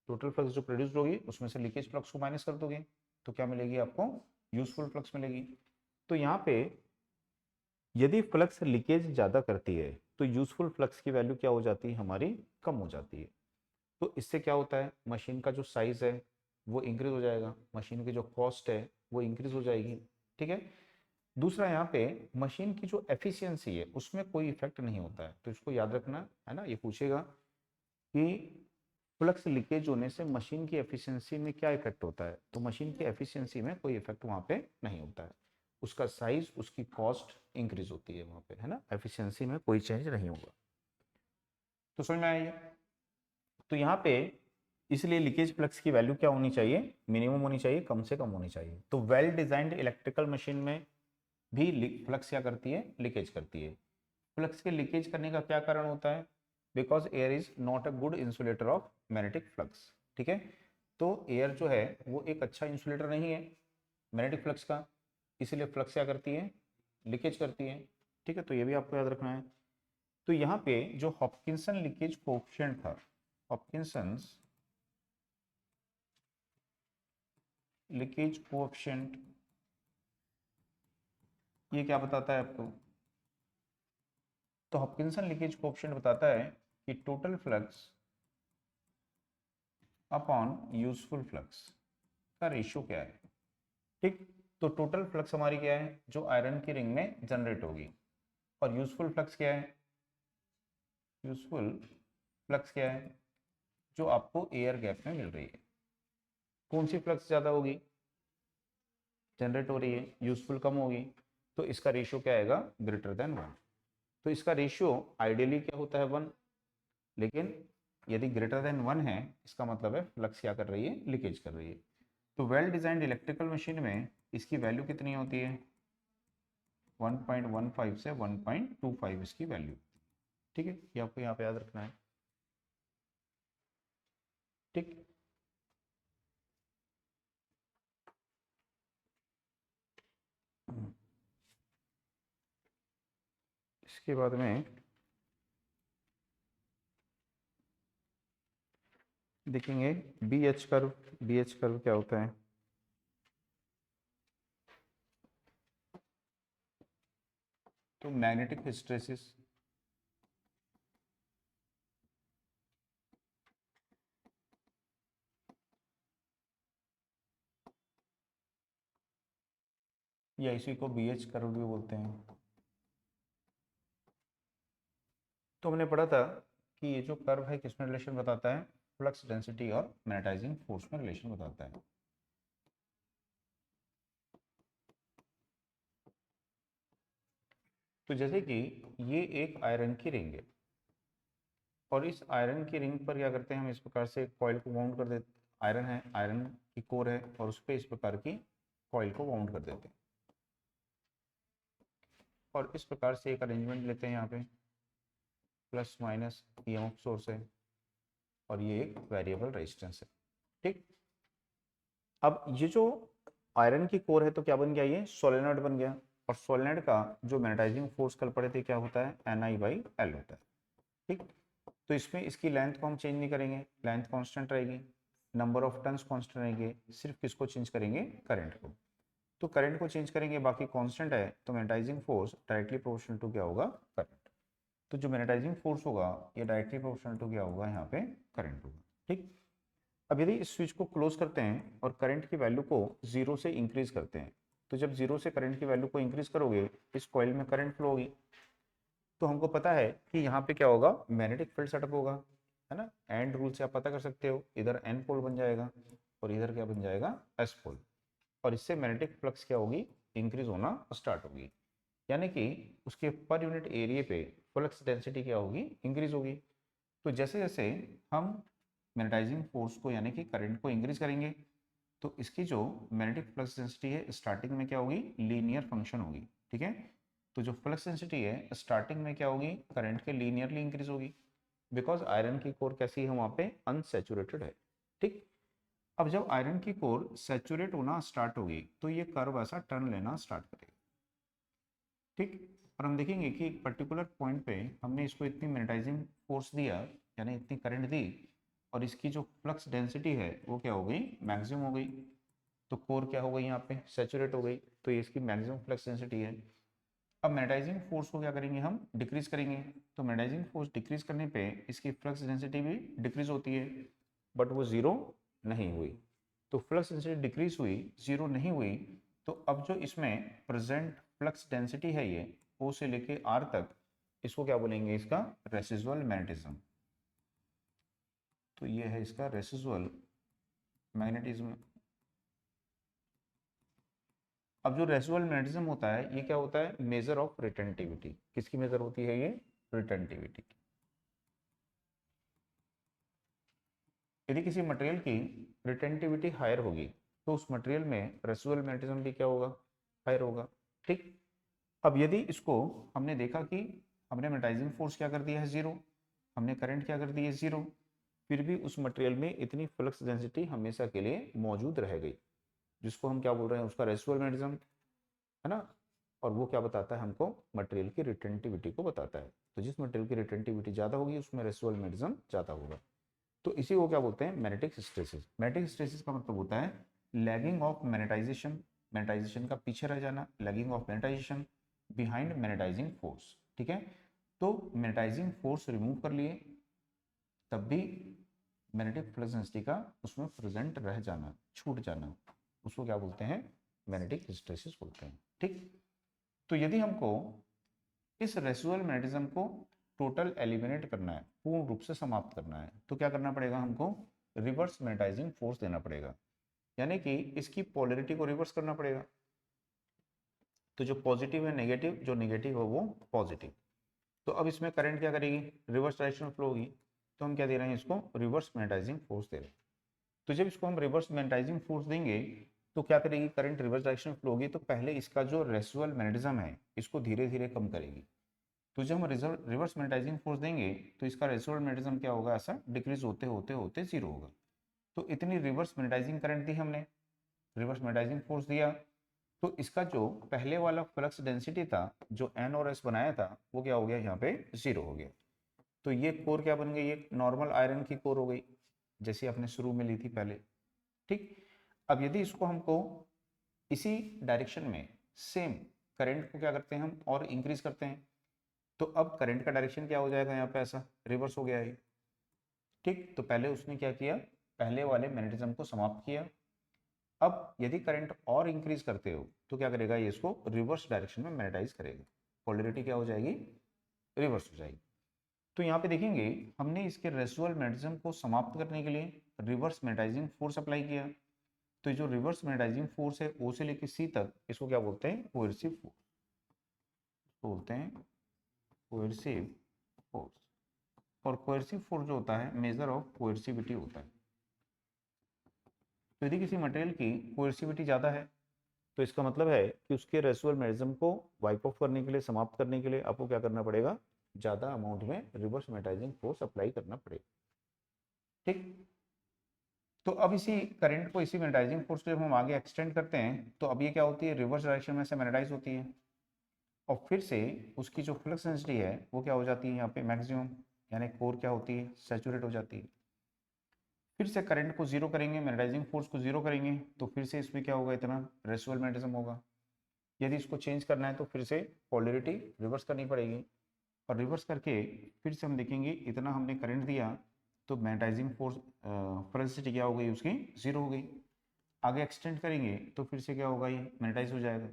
टोटल फ्लक्स जो प्रोड्यूस्ड होगी उसमें से लीकेज फ्लक्स को माइनस कर दोगे तो क्या मिलेगी आपको, यूजफुल फ्लक्स मिलेगी। तो यहाँ पे यदि फ्लक्स लीकेज ज़्यादा करती है तो यूजफुल फ्लक्स की वैल्यू क्या हो जाती है हमारी, कम हो जाती है। तो इससे क्या होता है, मशीन का जो साइज है वो इंक्रीज हो जाएगा, मशीन की जो कॉस्ट है वो इंक्रीज हो जाएगी, ठीक है। दूसरा यहाँ पे मशीन की जो एफिशिएंसी है उसमें कोई इफेक्ट नहीं होता है, तो इसको याद रखना है ना। ये पूछेगा कि फ्लक्स लीकेज होने से मशीन की एफिशिएंसी में क्या इफेक्ट होता है, तो मशीन की एफिशिएंसी में कोई इफेक्ट वहाँ पे नहीं होता है। उसका साइज, उसकी कॉस्ट इंक्रीज होती है वहाँ पे, है ना, एफिशिएंसी में कोई चेंज नहीं होगा। तो समझ में आइए। तो यहाँ पे इसलिए लीकेज फ्लक्स की वैल्यू क्या होनी चाहिए, मिनिमम होनी चाहिए, कम से कम होनी चाहिए। तो वेल डिजाइंड इलेक्ट्रिकल मशीन में भी फ्लक्स क्या करती है, लीकेज करती है। फ्लक्स के लीकेज करने का क्या कारण होता है, because air is not a good insulator of magnetic flux, ठीक है। तो एयर जो है वो एक अच्छा इंसुलेटर नहीं है मैग्नेटिक फ्लक्स का, इसीलिए फ्लक्स क्या करती है, लीकेज करती है, ठीक है। तो ये भी आपको याद रखना है। तो यहाँ पे जो हॉपकिंसन लीकेज कोएफिशिएंट था, हॉपकिंसंस लीकेज कोएफिशिएंट, ये क्या बताता है आपको, तो हॉपकिंसन लीकेज कोएफिशिएंट बताता है कि total flux upon useful flux का रेशियो क्या है, ठीक। तो टोटल फ्लक्स हमारी क्या है, जो आयरन की रिंग में जनरेट होगी, और यूजफुल फ्लक्स क्या है, यूजफुल फ्लक्स क्या है, जो आपको एयर गैप में मिल रही है। कौन सी फ्लक्स ज़्यादा होगी, जनरेट हो रही है, यूजफुल कम होगी, तो इसका रेशियो क्या आएगा, ग्रेटर देन 1। तो इसका रेशियो आइडियली क्या होता है, 1, लेकिन यदि ग्रेटर देन 1 है इसका मतलब है फ्लक्स क्या कर रही है, लीकेज कर रही है। तो वेल डिजाइंड इलेक्ट्रिकल मशीन में इसकी वैल्यू कितनी होती है, 1.15 से 1.25 इसकी वैल्यू, ठीक है। ये आपको यहाँ पे याद रखना है, ठीक। इसके बाद में देखेंगे बी एच कर्व क्या होता है। तो मैग्नेटिक हिस्ट्रेसिस, या इसी को बी एच कर्व भी बोलते हैं। तो हमने पढ़ा था कि ये जो कर्व है किसमें रिलेशन बताता है, फ्लक्स डेंसिटी और मैग्नेटाइजिंग फोर्स में रिलेशन बताता है। तो जैसे कि ये एक आयरन की रिंग है और इस आयरन की रिंग पर क्या करते हैं हम, इस प्रकार से कॉइल को बाउंड कर देते। आयरन है, आयरन की कोर है और उस पर इस प्रकार की कॉइल को बाउंड कर देते हैं और इस प्रकार से एक अरेंजमेंट लेते हैं। यहाँ पे प्लस माइनस ईएमएफ सोर्स है और ये एक वेरिएबल रेजिस्टेंस है। ठीक, अब ये जो आयरन की कोर है तो क्या बन गया, ये सोलेनॉइड बन गया। और सोलेनॉइड का जो मैग्नेटाइजिंग फोर्स कल पढ़े थे क्या होता है, NI/L होता है। ठीक, तो इसमें इसकी लेंथ को हम चेंज नहीं करेंगे, लेंथ कांस्टेंट रहेगी, नंबर ऑफ टर्न्स कांस्टेंट रहेंगे, सिर्फ किसको चेंज करेंगे, करंट को। तो करंट को चेंज करेंगे, बाकी कांस्टेंट है, तो magnetising force directly proportional to क्या होगा, करंट। तो जो मैग्नेटाइजिंग फोर्स होगा ये डायरेक्टली प्रोपोर्शनल टू क्या होगा, यहाँ पे करंट होगा। ठीक, अब यदि इस स्विच को क्लोज करते हैं और करंट की वैल्यू को 0 से इंक्रीज करते हैं, तो जब 0 से करंट की वैल्यू को इंक्रीज करोगे इस कॉइल में करंट फ्लो होगी। तो हमको पता है कि यहाँ पे क्या होगा, मैग्नेटिक फील्ड सेटअप होगा, है ना। एंड रूल से आप पता कर सकते हो, इधर N पोल बन जाएगा और इधर क्या बन जाएगा, S पोल। और इससे मैग्नेटिक फ्लक्स क्या होगी, इंक्रीज होना स्टार्ट होगी, यानी कि उसके पर यूनिट एरिया पे फ्लक्स डेंसिटी क्या होगी, इंक्रीज होगी। तो जैसे जैसे हम मैग्नेटाइजिंग फोर्स को यानी कि करंट को इंक्रीज करेंगे तो इसकी जो मैग्नेटिक फ्लक्स डेंसिटी है स्टार्टिंग में क्या होगी, लीनियर फंक्शन होगी। ठीक है, तो जो फ्लक्स डेंसिटी है स्टार्टिंग में क्या होगी, करंट के लीनियरली इंक्रीज होगी, बिकॉज आयरन की कोर कैसी है, वहाँ पे अनसेचुरेटेड है। ठीक, अब जब आयरन की कोर सेचुरेट होना स्टार्ट होगी तो ये कर्व ऐसा टर्न लेना स्टार्ट करेगा। ठीक, और हम देखेंगे कि एक पर्टिकुलर पॉइंट पे हमने इसको इतनी मैग्नेटाइजिंग फोर्स दिया, यानी इतनी करंट दी, और इसकी जो फ्लक्स डेंसिटी है वो क्या हो गई, मैक्सिमम हो गई। तो कोर क्या हो गई, यहाँ पे सेचुरेट हो गई, तो ये इसकी मैक्सिमम फ्लक्स डेंसिटी है। अब मैग्नेटाइजिंग फोर्स को क्या करेंगे, हम डिक्रीज करेंगे। तो मैग्नेटाइजिंग फोर्स डिक्रीज करने पे इसकी फ्लक्स डेंसिटी भी डिक्रीज होती है, बट वो जीरो नहीं हुई। तो फ्लक्स डेंसिटी डिक्रीज हुई, जीरो नहीं हुई। तो अब जो इसमें प्रेजेंट फ्लक्स डेंसिटी है ये O से लेके R तक, इसको क्या बोलेंगे, इसका रेसिजुअल मैग्नेटिज्म। तो ये है इसका रेसिजुअल मैग्नेटिज्म। अब जो रेसिजुअल मैग्नेटिज्म होता है ये क्या होता है, मेजर ऑफ रिटेंटिविटी। किसकी मेजर होती है ये, रिटेंटिविटी। यदि किसी मटेरियल की रिटेंटिविटी हायर होगी तो उस मटेरियल में रेसिजुअल मैग्नेटिज्म भी क्या होगा, हायर होगा। ठीक, अब यदि इसको हमने देखा कि हमने मैग्नेटाइजिंग फोर्स क्या कर दिया है, जीरो, हमने करंट क्या कर दी है, जीरो, फिर भी उस मटेरियल में इतनी फ्लक्स डेंसिटी हमेशा के लिए मौजूद रह गई, जिसको हम क्या बोल रहे हैं, उसका रेसिजुअल मैग्नेटिज्म, है ना। और वो क्या बताता है हमको, मटेरियल की रिटेंटिविटी को बताता है। तो जिस मटेरियल की रिटेंटिविटी ज्यादा होगी उसमें रेसिजुअल मैग्नेटिज्म ज्यादा होगा। तो इसी को क्या बोलते हैं, मैग्नेटिक हिस्टैरिसीस। मैग्नेटिक हिस्टैरिसीस का मतलब होता है लैगिंग ऑफ मैग्नेटाइजेशन, मैग्नेटाइजेशन का पीछे रह जाना, lagging of magnetisation behind magnetising force. ठीक है, तो मैग्नेटाइजिंग फोर्स रिमूव कर लिए तब भी मैग्नेटिक फ्लक्स डेंसिटी का उसमें प्रेजेंट रह जाना, छूट जाना, उसको क्या बोलते हैं, मैग्नेटिक हिस्टैरिसीस बोलते हैं। ठीक, तो यदि हमको इस रेसिडुअल मैग्नेटिज्म को टोटल एलिमिनेट करना है, पूर्ण रूप से समाप्त करना है, तो क्या करना पड़ेगा हमको, रिवर्स मैग्नेटाइजिंग फोर्स देना पड़ेगा, यानी कि इसकी पोलैरिटी को रिवर्स करना पड़ेगा। तो जो पॉजिटिव है नेगेटिव, जो नेगेटिव है वो पॉजिटिव। तो अब इसमें करंट क्या करेगी, रिवर्स डायरेक्शन फ्लो होगी। तो हम क्या दे रहे हैं, इसको रिवर्स मैग्नेटाइजिंग फोर्स दे रहे हैं। तो जब इसको हम रिवर्स मैग्नेटाइजिंग फोर्स देंगे तो क्या करेगी, करंट रिवर्स डायरेक्शन फ्लो होगी, तो पहले इसका जो रेसिडुअल मैग्नेटिज्म है इसको धीरे धीरे कम करेगी। तो जब हम रिवर्स मैग्नेटाइजिंग फोर्स देंगे तो इसका रेसिडुअल मैग्नेटिज्म क्या होगा, ऐसा डिक्रीज होते होते होते जीरो होगा। तो इतनी रिवर्स मैग्नेटाइजिंग करंट दी हमने, रिवर्स मैग्नेटाइजिंग फोर्स दिया, तो इसका जो पहले वाला फ्लक्स डेंसिटी था जो N और S बनाया था वो क्या हो गया, यहाँ पे जीरो हो गया। तो ये कोर क्या बन गई, एक नॉर्मल आयरन की कोर हो गई, जैसी आपने शुरू में ली थी पहले। ठीक, अब यदि इसको हमको इसी डायरेक्शन में सेम करंट को क्या करते हैं हम और इंक्रीज करते हैं, तो अब करंट का डायरेक्शन क्या हो जाएगा, यहाँ पे ऐसा रिवर्स हो गया है। ठीक, तो पहले उसने क्या किया, पहले वाले मैग्नेटिज्म को समाप्त किया। अब यदि करंट और इंक्रीज करते हो तो क्या करेगा, ये इसको रिवर्स डायरेक्शन में मैग्नेटाइज करेगा, पोलैरिटी क्या हो जाएगी, रिवर्स हो जाएगी। तो यहाँ पे देखेंगे हमने इसके रेसिडुअल मैग्नेटिज्म को समाप्त करने के लिए रिवर्स मैग्नेटाइजिंग फोर्स अप्लाई किया। तो जो रिवर्स मैग्नेटाइजिंग फोर्स है O से लेकर C तक, इसको क्या बोलते हैं, कोएर्सिव फोर्स। बोलते हैं कोएर्सिव फोर्स। और कोएर्सिव फोर्स जो होता है मेजर ऑफ कोएर्सिविटी होता है। तो यदि किसी मटेरियल की कोएर्सिविटी ज़्यादा है तो इसका मतलब है कि उसके रेसिडुअल मैग्नेटिज्म को वाइप ऑफ करने के लिए, समाप्त करने के लिए आपको क्या करना पड़ेगा, ज़्यादा अमाउंट में रिवर्स मैग्नेटाइजिंग फोर्स अप्लाई करना पड़ेगा। ठीक, तो अब इसी करंट को, इसी मैग्नेटाइजिंग फोर्स को जब हम आगे एक्सटेंड करते हैं तो अब ये क्या होती है, रिवर्स डायरेक्शन में से मैग्नेटाइज होती है और फिर से उसकी जो फ्लक्स डेंसिटी है वो क्या हो जाती है यहाँ पे मैक्सिमम, यानी कोर क्या होती है, सैचुरेट हो जाती है। फिर से करंट को जीरो करेंगे, मैग्नेटाइजिंग फोर्स को जीरो करेंगे तो फिर से इसमें क्या होगा, इतना रेसिडुअल मैग्नेटिज्म होगा। यदि इसको चेंज करना है तो फिर से पोलैरिटी रिवर्स करनी पड़ेगी और रिवर्स करके फिर से हम देखेंगे इतना हमने करंट दिया तो मैग्नेटाइजिंग फोर्स फ्लक्सिटी क्या हो गई, उसकी जीरो हो गई। आगे एक्सटेंड करेंगे तो फिर से क्या होगा, ये मैग्नेटाइज हो जाएगा।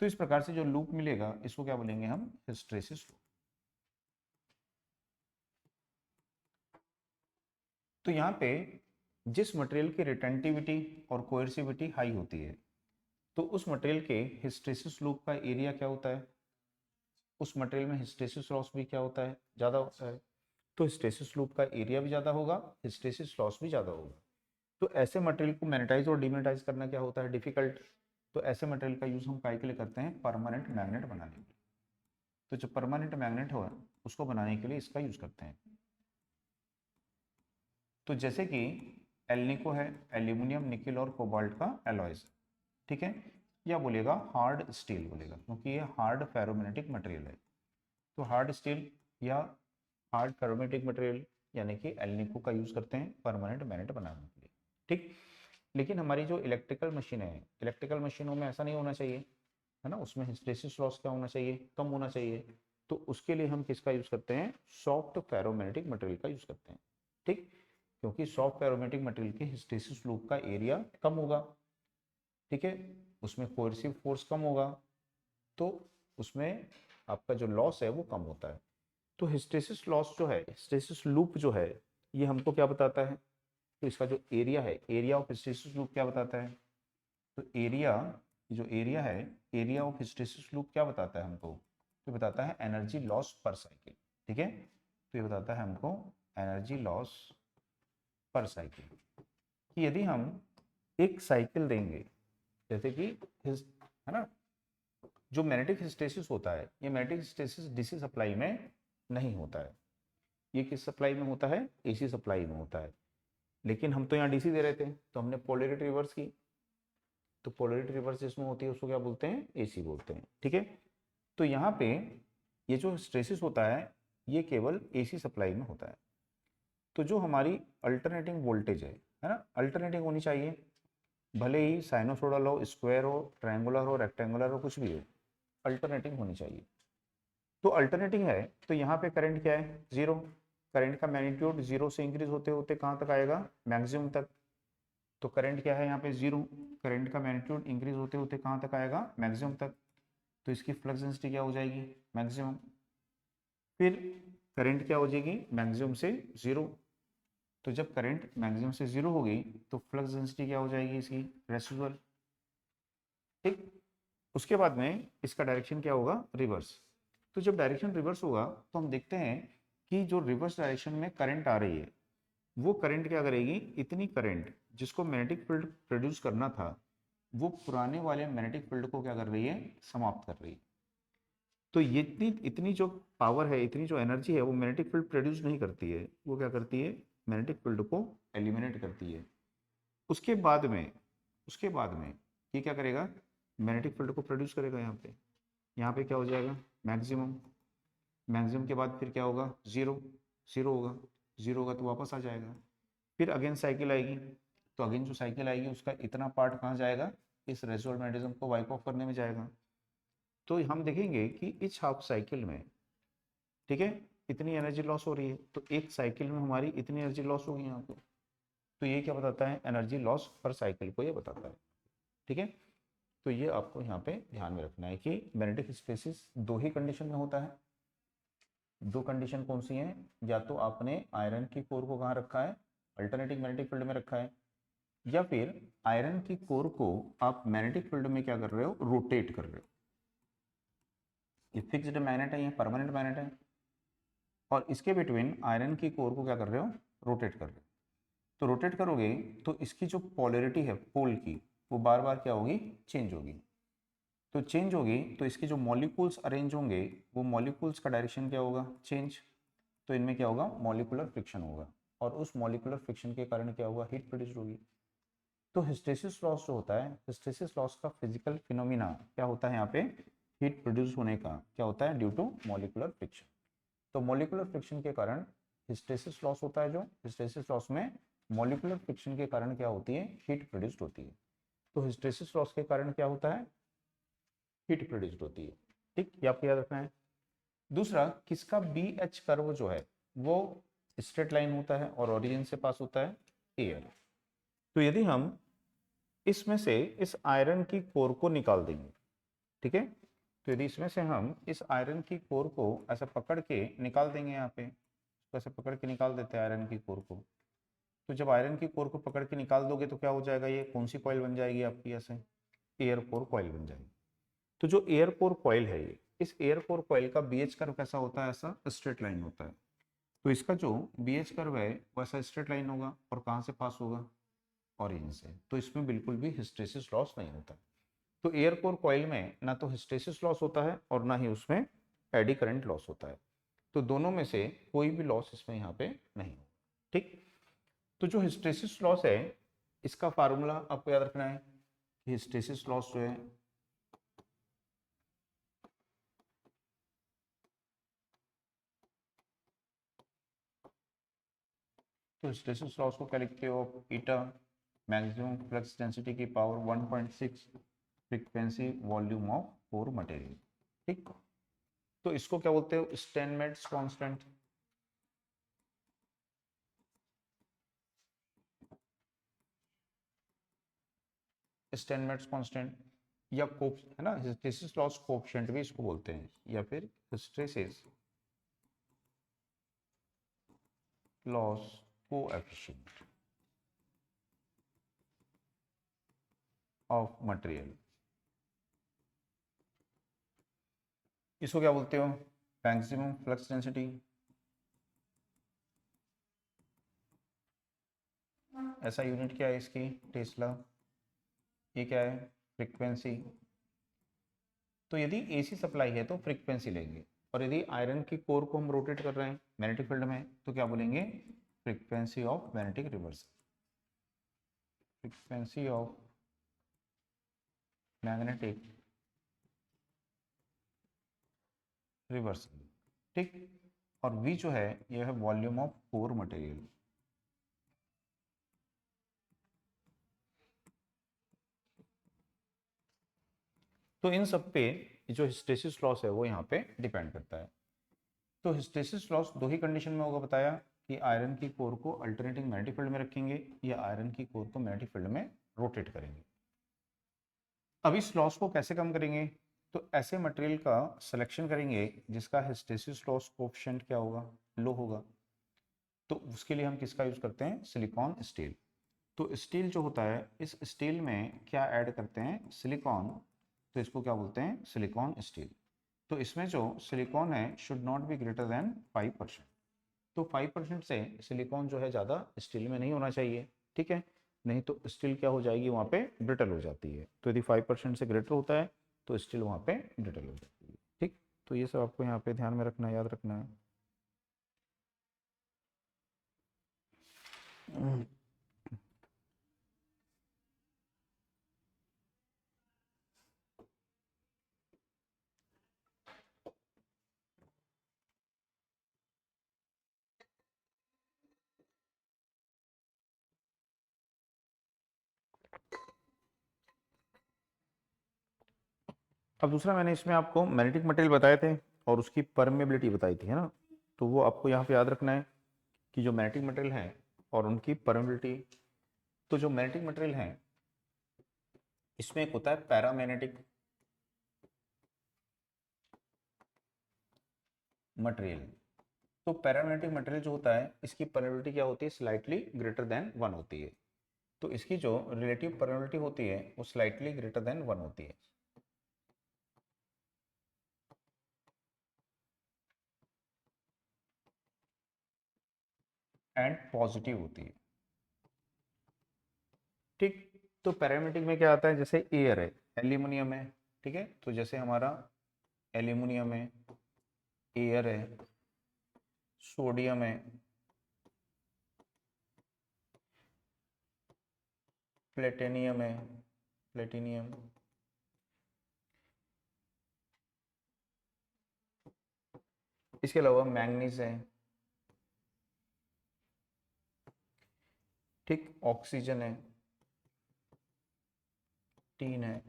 तो इस प्रकार से जो लूप मिलेगा इसको क्या बोलेंगे हम, हिस्टैरिसीस लूप। तो यहाँ पे जिस मटेरियल की रिटेंटिविटी और कोएर्सिविटी हाई होती है तो उस मटेरियल के हिस्टैरिसीस लूप का एरिया क्या होता है, उस मटेरियल में हिस्टैरिसीस लॉस भी क्या होता है, ज़्यादा होता है। तो हिस्टैरिसीस लूप का एरिया भी ज़्यादा होगा, हिस्टैरिसीस लॉस भी ज़्यादा होगा। तो ऐसे मटेरियल को मैग्नेटाइज और डीमैग्नेटाइज करना क्या होता है, डिफिकल्ट। तो ऐसे मटेरियल का यूज़ हम काय के लिए करते हैं, परमानेंट मैग्नेट बनाने के लिए। तो जो परमानेंट मैग्नेट हो उसको बनाने के लिए इसका यूज़ करते हैं। तो जैसे कि एल्निको है, एल्यूमिनियम, निकेल और कोबाल्ट का एलॉयज, ठीक है, या बोलेगा हार्ड स्टील बोलेगा क्योंकि ये हार्ड फेरोमैग्नेटिक मटेरियल है। तो हार्ड स्टील या हार्ड फेरोमैग्नेटिक मटेरियल यानी कि एल्निको का यूज़ करते हैं परमानेंट मैग्नेट बनाने के लिए। ठीक, लेकिन हमारी जो इलेक्ट्रिकल मशीन है, इलेक्ट्रिकल मशीनों में ऐसा नहीं होना चाहिए, है ना, उसमें हिस्टैरिसीस लॉस क्या होना चाहिए, कम होना चाहिए। तो उसके लिए हम किसका यूज़ करते हैं, सॉफ्ट फेरोमैग्नेटिक मटेरियल का यूज़ करते हैं। ठीक, क्योंकि सॉफ्ट फेरोमैग्नेटिक मटेरियल के हिस्टैरिसीस लूप का एरिया कम होगा, ठीक है, उसमें कोएर्सिव फोर्स कम होगा, तो उसमें आपका जो लॉस है वो कम होता है। तो हिस्टैरिसीस लॉस जो है, हिस्टैरिसीस लूप जो है, ये हमको क्या बताता है, तो इसका जो एरिया है, एरिया ऑफ हिस्टैरिसीस लूप क्या बताता है, तो एरिया, जो एरिया है, एरिया ऑफ हिस्टैरिसीस लूप क्या बताता है हमको, तो बताता है एनर्जी लॉस पर साइकिल। ठीक है, तो ये बताता है हमको एनर्जी लॉस पर साइकिल कि यदि हम एक साइकिल देंगे, जैसे कि है ना, जो मैग्नेटिक हिस्टैरिसीस होता है, ये मैग्नेटिक हिस्टैरिसीस डीसी सप्लाई में नहीं होता है, ये किस सप्लाई में होता है, एसी सप्लाई में होता है। लेकिन हम तो यहाँ डीसी दे रहे थे तो हमने पोलैरिटी रिवर्स की, तो पोलैरिटी रिवर्स जिसमें होती है उसको क्या बोलते हैं, एसी बोलते हैं। ठीक है, तो यहाँ पे ये जो हिस्टैरिसीस होता है ये केवल एसी सप्लाई में होता है। तो जो हमारी अल्टरनेटिंग वोल्टेज है ना, अल्टरनेटिंग होनी चाहिए, भले ही साइनोसोडल हो, स्क्वायर हो, ट्रायंगुलर हो, रेक्टेंगुलर हो, कुछ भी हो, अल्टरनेटिंग होनी चाहिए। तो अल्टरनेटिंग है तो यहाँ पे करंट क्या है, जीरो। करंट का मैग्नीट्यूड जीरो से इंक्रीज होते होते कहाँ तक आएगा, मैक्सिमम तक। तो करंट क्या है यहाँ पे, जीरो। करंट का मैग्नीट्यूड इंक्रीज होते होते कहाँ तक आएगा, मैक्सिमम तक। तो इसकी फ्लक्स डेंसिटी क्या हो जाएगी, मैक्सिमम। फिर करंट क्या हो जाएगी, मैक्सिमम से जीरो। तो जब करंट मैक्सिमम से जीरो होगी तो फ्लक्स डेंसिटी क्या हो जाएगी इसकी, रेसिडुअल। ठीक, उसके बाद में इसका डायरेक्शन क्या होगा, रिवर्स। तो जब डायरेक्शन रिवर्स होगा तो हम देखते हैं कि जो रिवर्स डायरेक्शन में करंट आ रही है वो करंट क्या करेगी, इतनी करंट जिसको मैग्नेटिक फील्ड प्रोड्यूस करना था वो पुराने वाले मैग्नेटिक फील्ड को क्या कर रही है, समाप्त कर रही है। तो ये इतनी इतनी जो पावर है, इतनी जो एनर्जी है वो मैग्नेटिक फील्ड प्रोड्यूस नहीं करती है, वो क्या करती है, मैग्नेटिक फील्ड को एलिमिनेट करती है। उसके बाद में, उसके बाद में ये क्या करेगा, मैग्नेटिक फील्ड को प्रोड्यूस करेगा यहाँ पे। यहाँ पे क्या हो जाएगा, मैक्सिमम। मैक्सिमम के बाद फिर क्या होगा, जीरो। जीरो होगा, जीरो होगा तो वापस आ जाएगा। फिर अगेन साइकिल आएगी, तो अगेन जो साइकिल आएगी उसका इतना पार्ट कहाँ जाएगा, इस रेजोनेंट मैग्नेटिज्म को वाइप ऑफ करने में जाएगा। तो हम देखेंगे कि इस हाफ साइकिल में, ठीक है, इतनी एनर्जी लॉस हो रही है, तो एक साइकिल में हमारी इतनी एनर्जी लॉस होगी यहाँ पे। तो ये क्या बताता है, एनर्जी लॉस पर साइकिल को ये बताता है। ठीक है, तो ये आपको यहाँ पे ध्यान में रखना है कि मैग्नेटिक हिस्टैरिसीस दो ही कंडीशन में होता है। दो कंडीशन कौन सी हैं, या तो आपने आयरन की कोर को कहाँ रखा है, अल्टरनेटिंग मैग्नेटिक फील्ड में रखा है, या फिर आयरन की कोर को आप मैग्नेटिक फील्ड में क्या कर रहे हो, रोटेट कर रहे हो। ये फिक्स्ड मैग्नेट है, ये परमानेंट मैग्नेट है, और इसके बिटवीन आयरन की कोर को क्या कर रहे हो, रोटेट कर रहे हो। तो रोटेट करोगे तो इसकी जो पोलैरिटी है पोल की, वो बार बार क्या होगी, चेंज होगी। तो चेंज होगी तो इसके जो मॉलिक्यूल्स अरेंज होंगे, वो मॉलिक्यूल्स का डायरेक्शन क्या होगा, चेंज। तो इनमें क्या होगा, मॉलिक्यूलर फ्रिक्शन होगा, और उस मॉलिक्यूलर फ्रिक्शन के कारण क्या होगा, हीट प्रोड्यूस होगी। तो हिस्टेसिस लॉस जो होता है, हिस्टेसिस लॉस का फिजिकल फिनोमिना क्या होता है, यहाँ पे हीट प्रोड्यूस होने का क्या होता है, ड्यू टू मॉलिक्यूलर फ्रिक्शन। तो मॉलिक्यूलर फ्रिक्शन के कारण हिस्टेसिस लॉस होता है। जो हिस्टेसिस लॉस में मॉलिक्यूलर फ्रिक्शन के कारण क्या होती है, हीट प्रोड्यूस्ड होती है। तो हिस्टेसिस लॉस के कारण क्या होता है, हीट प्रोड्यूस्ड होती है। ठीक, ये आपको याद रखना है। दूसरा, किसका बी एच कर्व जो है वो स्ट्रेट लाइन होता है और ओरिजिन से पास होता है, एयर। तो यदि हम इसमें से इस आयरन की कोर को निकाल देंगे, ठीक है, तो यदि इसमें से हम इस आयरन की कोर को ऐसा पकड़ के निकाल देंगे, यहाँ पे तो ऐसे पकड़ के निकाल देते हैं आयरन की कोर को। तो जब आयरन की कोर को पकड़ के निकाल दोगे तो क्या हो जाएगा, ये कौन सी कॉइल बन जाएगी आपकी, ऐसे एयर कोर कॉइल बन जाएगी। तो जो एयर कोर कॉइल है ये, इस एयर कोर कॉइल का बीएच कर्व कैसा होता है, ऐसा स्ट्रेट लाइन होता है। तो इसका जो बीएच कर्व है वो ऐसा स्ट्रेट लाइन होगा, और कहाँ से पास होगा, ओरिजिन से। तो इसमें बिल्कुल भी हिस्टेसिस लॉस नहीं होता। तो एयर कोर कॉइल में ना तो हिस्टेसिस लॉस होता है और ना ही उसमें एडी करंट लॉस होता है। तो दोनों में से कोई भी लॉस इसमें यहाँ पे नहीं होगा। ठीक, तो जो हिस्टेसिस लॉस है, इसका फार्मूला आपको याद रखना है कि हिस्टेसिस लॉस जो है, तो हिस्टेरिसिस लॉस को क्या लिखते हो, ईटा मैक्सिमम फ्लक्स डेंसिटी की power 1.6 frequency volume of core material. ठीक, तो इसको क्या बोलते हो, स्टैनमेट्स कांस्टेंट। स्टैनमेट्स कांस्टेंट या कोप है ना, हिस्टेरिसिस लॉस कोएफिशिएंट भी इसको बोलते हैं, या फिर hysteresis loss coefficient of material. इसको क्या बोलते हो, मैक्सिमम फ्लक्स डेंसिटी। ऐसा यूनिट क्या है इसकी, टेस्ला। ये क्या है, फ्रीक्वेंसी। तो यदि एसी सप्लाई है तो फ्रीक्वेंसी लेंगे, और यदि आयरन की कोर को हम रोटेट कर रहे हैं मैग्नेटिक फील्ड में तो क्या बोलेंगे, frequency of magnetic reversal. Frequency of magnetic reversal. ठीक, और वी जो है यह है वॉल्यूम ऑफ कोर मटेरियल। तो इन सब पे जो हिस्टेरिसिस लॉस है वो यहाँ पे डिपेंड करता है। तो हिस्टेरिसिस लॉस दो ही कंडीशन में होगा बताया, कि आयरन की कोर को अल्टरनेटिंग मैग्नेटिक फील्ड में रखेंगे या आयरन की कोर को मैग्नेटिक फील्ड में रोटेट करेंगे। अब इस लॉस को कैसे कम करेंगे, तो ऐसे मटेरियल का सिलेक्शन करेंगे जिसका हिस्टेरिसिस लॉस कोएफिशिएंट क्या होगा, लो होगा। तो उसके लिए हम किसका यूज करते हैं, सिलिकॉन स्टील। तो स्टील जो होता है, इस स्टील में क्या ऐड करते हैं, सिलिकॉन। तो इसको क्या बोलते हैं, सिलिकॉन स्टील। तो इसमें जो सिलिकॉन है should not be greater than 5%। तो 5% से सिलिकॉन जो है ज़्यादा स्टील में नहीं होना चाहिए, ठीक है, नहीं तो स्टील क्या हो जाएगी, वहाँ पे ब्रिटल हो जाती है। तो यदि 5% से ग्रेटर होता है तो स्टील वहाँ पे ब्रिटल हो जाती है। ठीक, तो ये सब आपको यहाँ पे ध्यान में रखना है, याद रखना है। अब दूसरा, मैंने इसमें आपको मैग्नेटिक मटेरियल बताए थे और उसकी परमेबिलिटी बताई थी, है ना। तो वो आपको यहाँ पे याद रखना है कि जो मैग्नेटिक मटेरियल है और उनकी परमेबिलिटी। तो जो मैग्नेटिक मटेरियल है इसमें एक होता है पैरामैग्नेटिक मटेरियल। तो पैरामैग्नेटिक मटेरियल जो होता है इसकी परमेबिलिटी क्या होती है, स्लाइटली ग्रेटर देन 1 होती है। तो इसकी जो रिलेटिव परमेबिलिटी होती है वो स्लाइटली ग्रेटर देन 1 होती है। एंड पॉजिटिव होती है। ठीक, तो पैरामेटिक में क्या आता है, जैसे एयर है, एल्यूमिनियम है, ठीक है, तो जैसे हमारा एल्यूमिनियम है, एयर है, सोडियम है, प्लेटिनियम है, प्लेटिनियम, इसके अलावा मैंगनीज है, ठीक, ऑक्सीजन है, टीन है।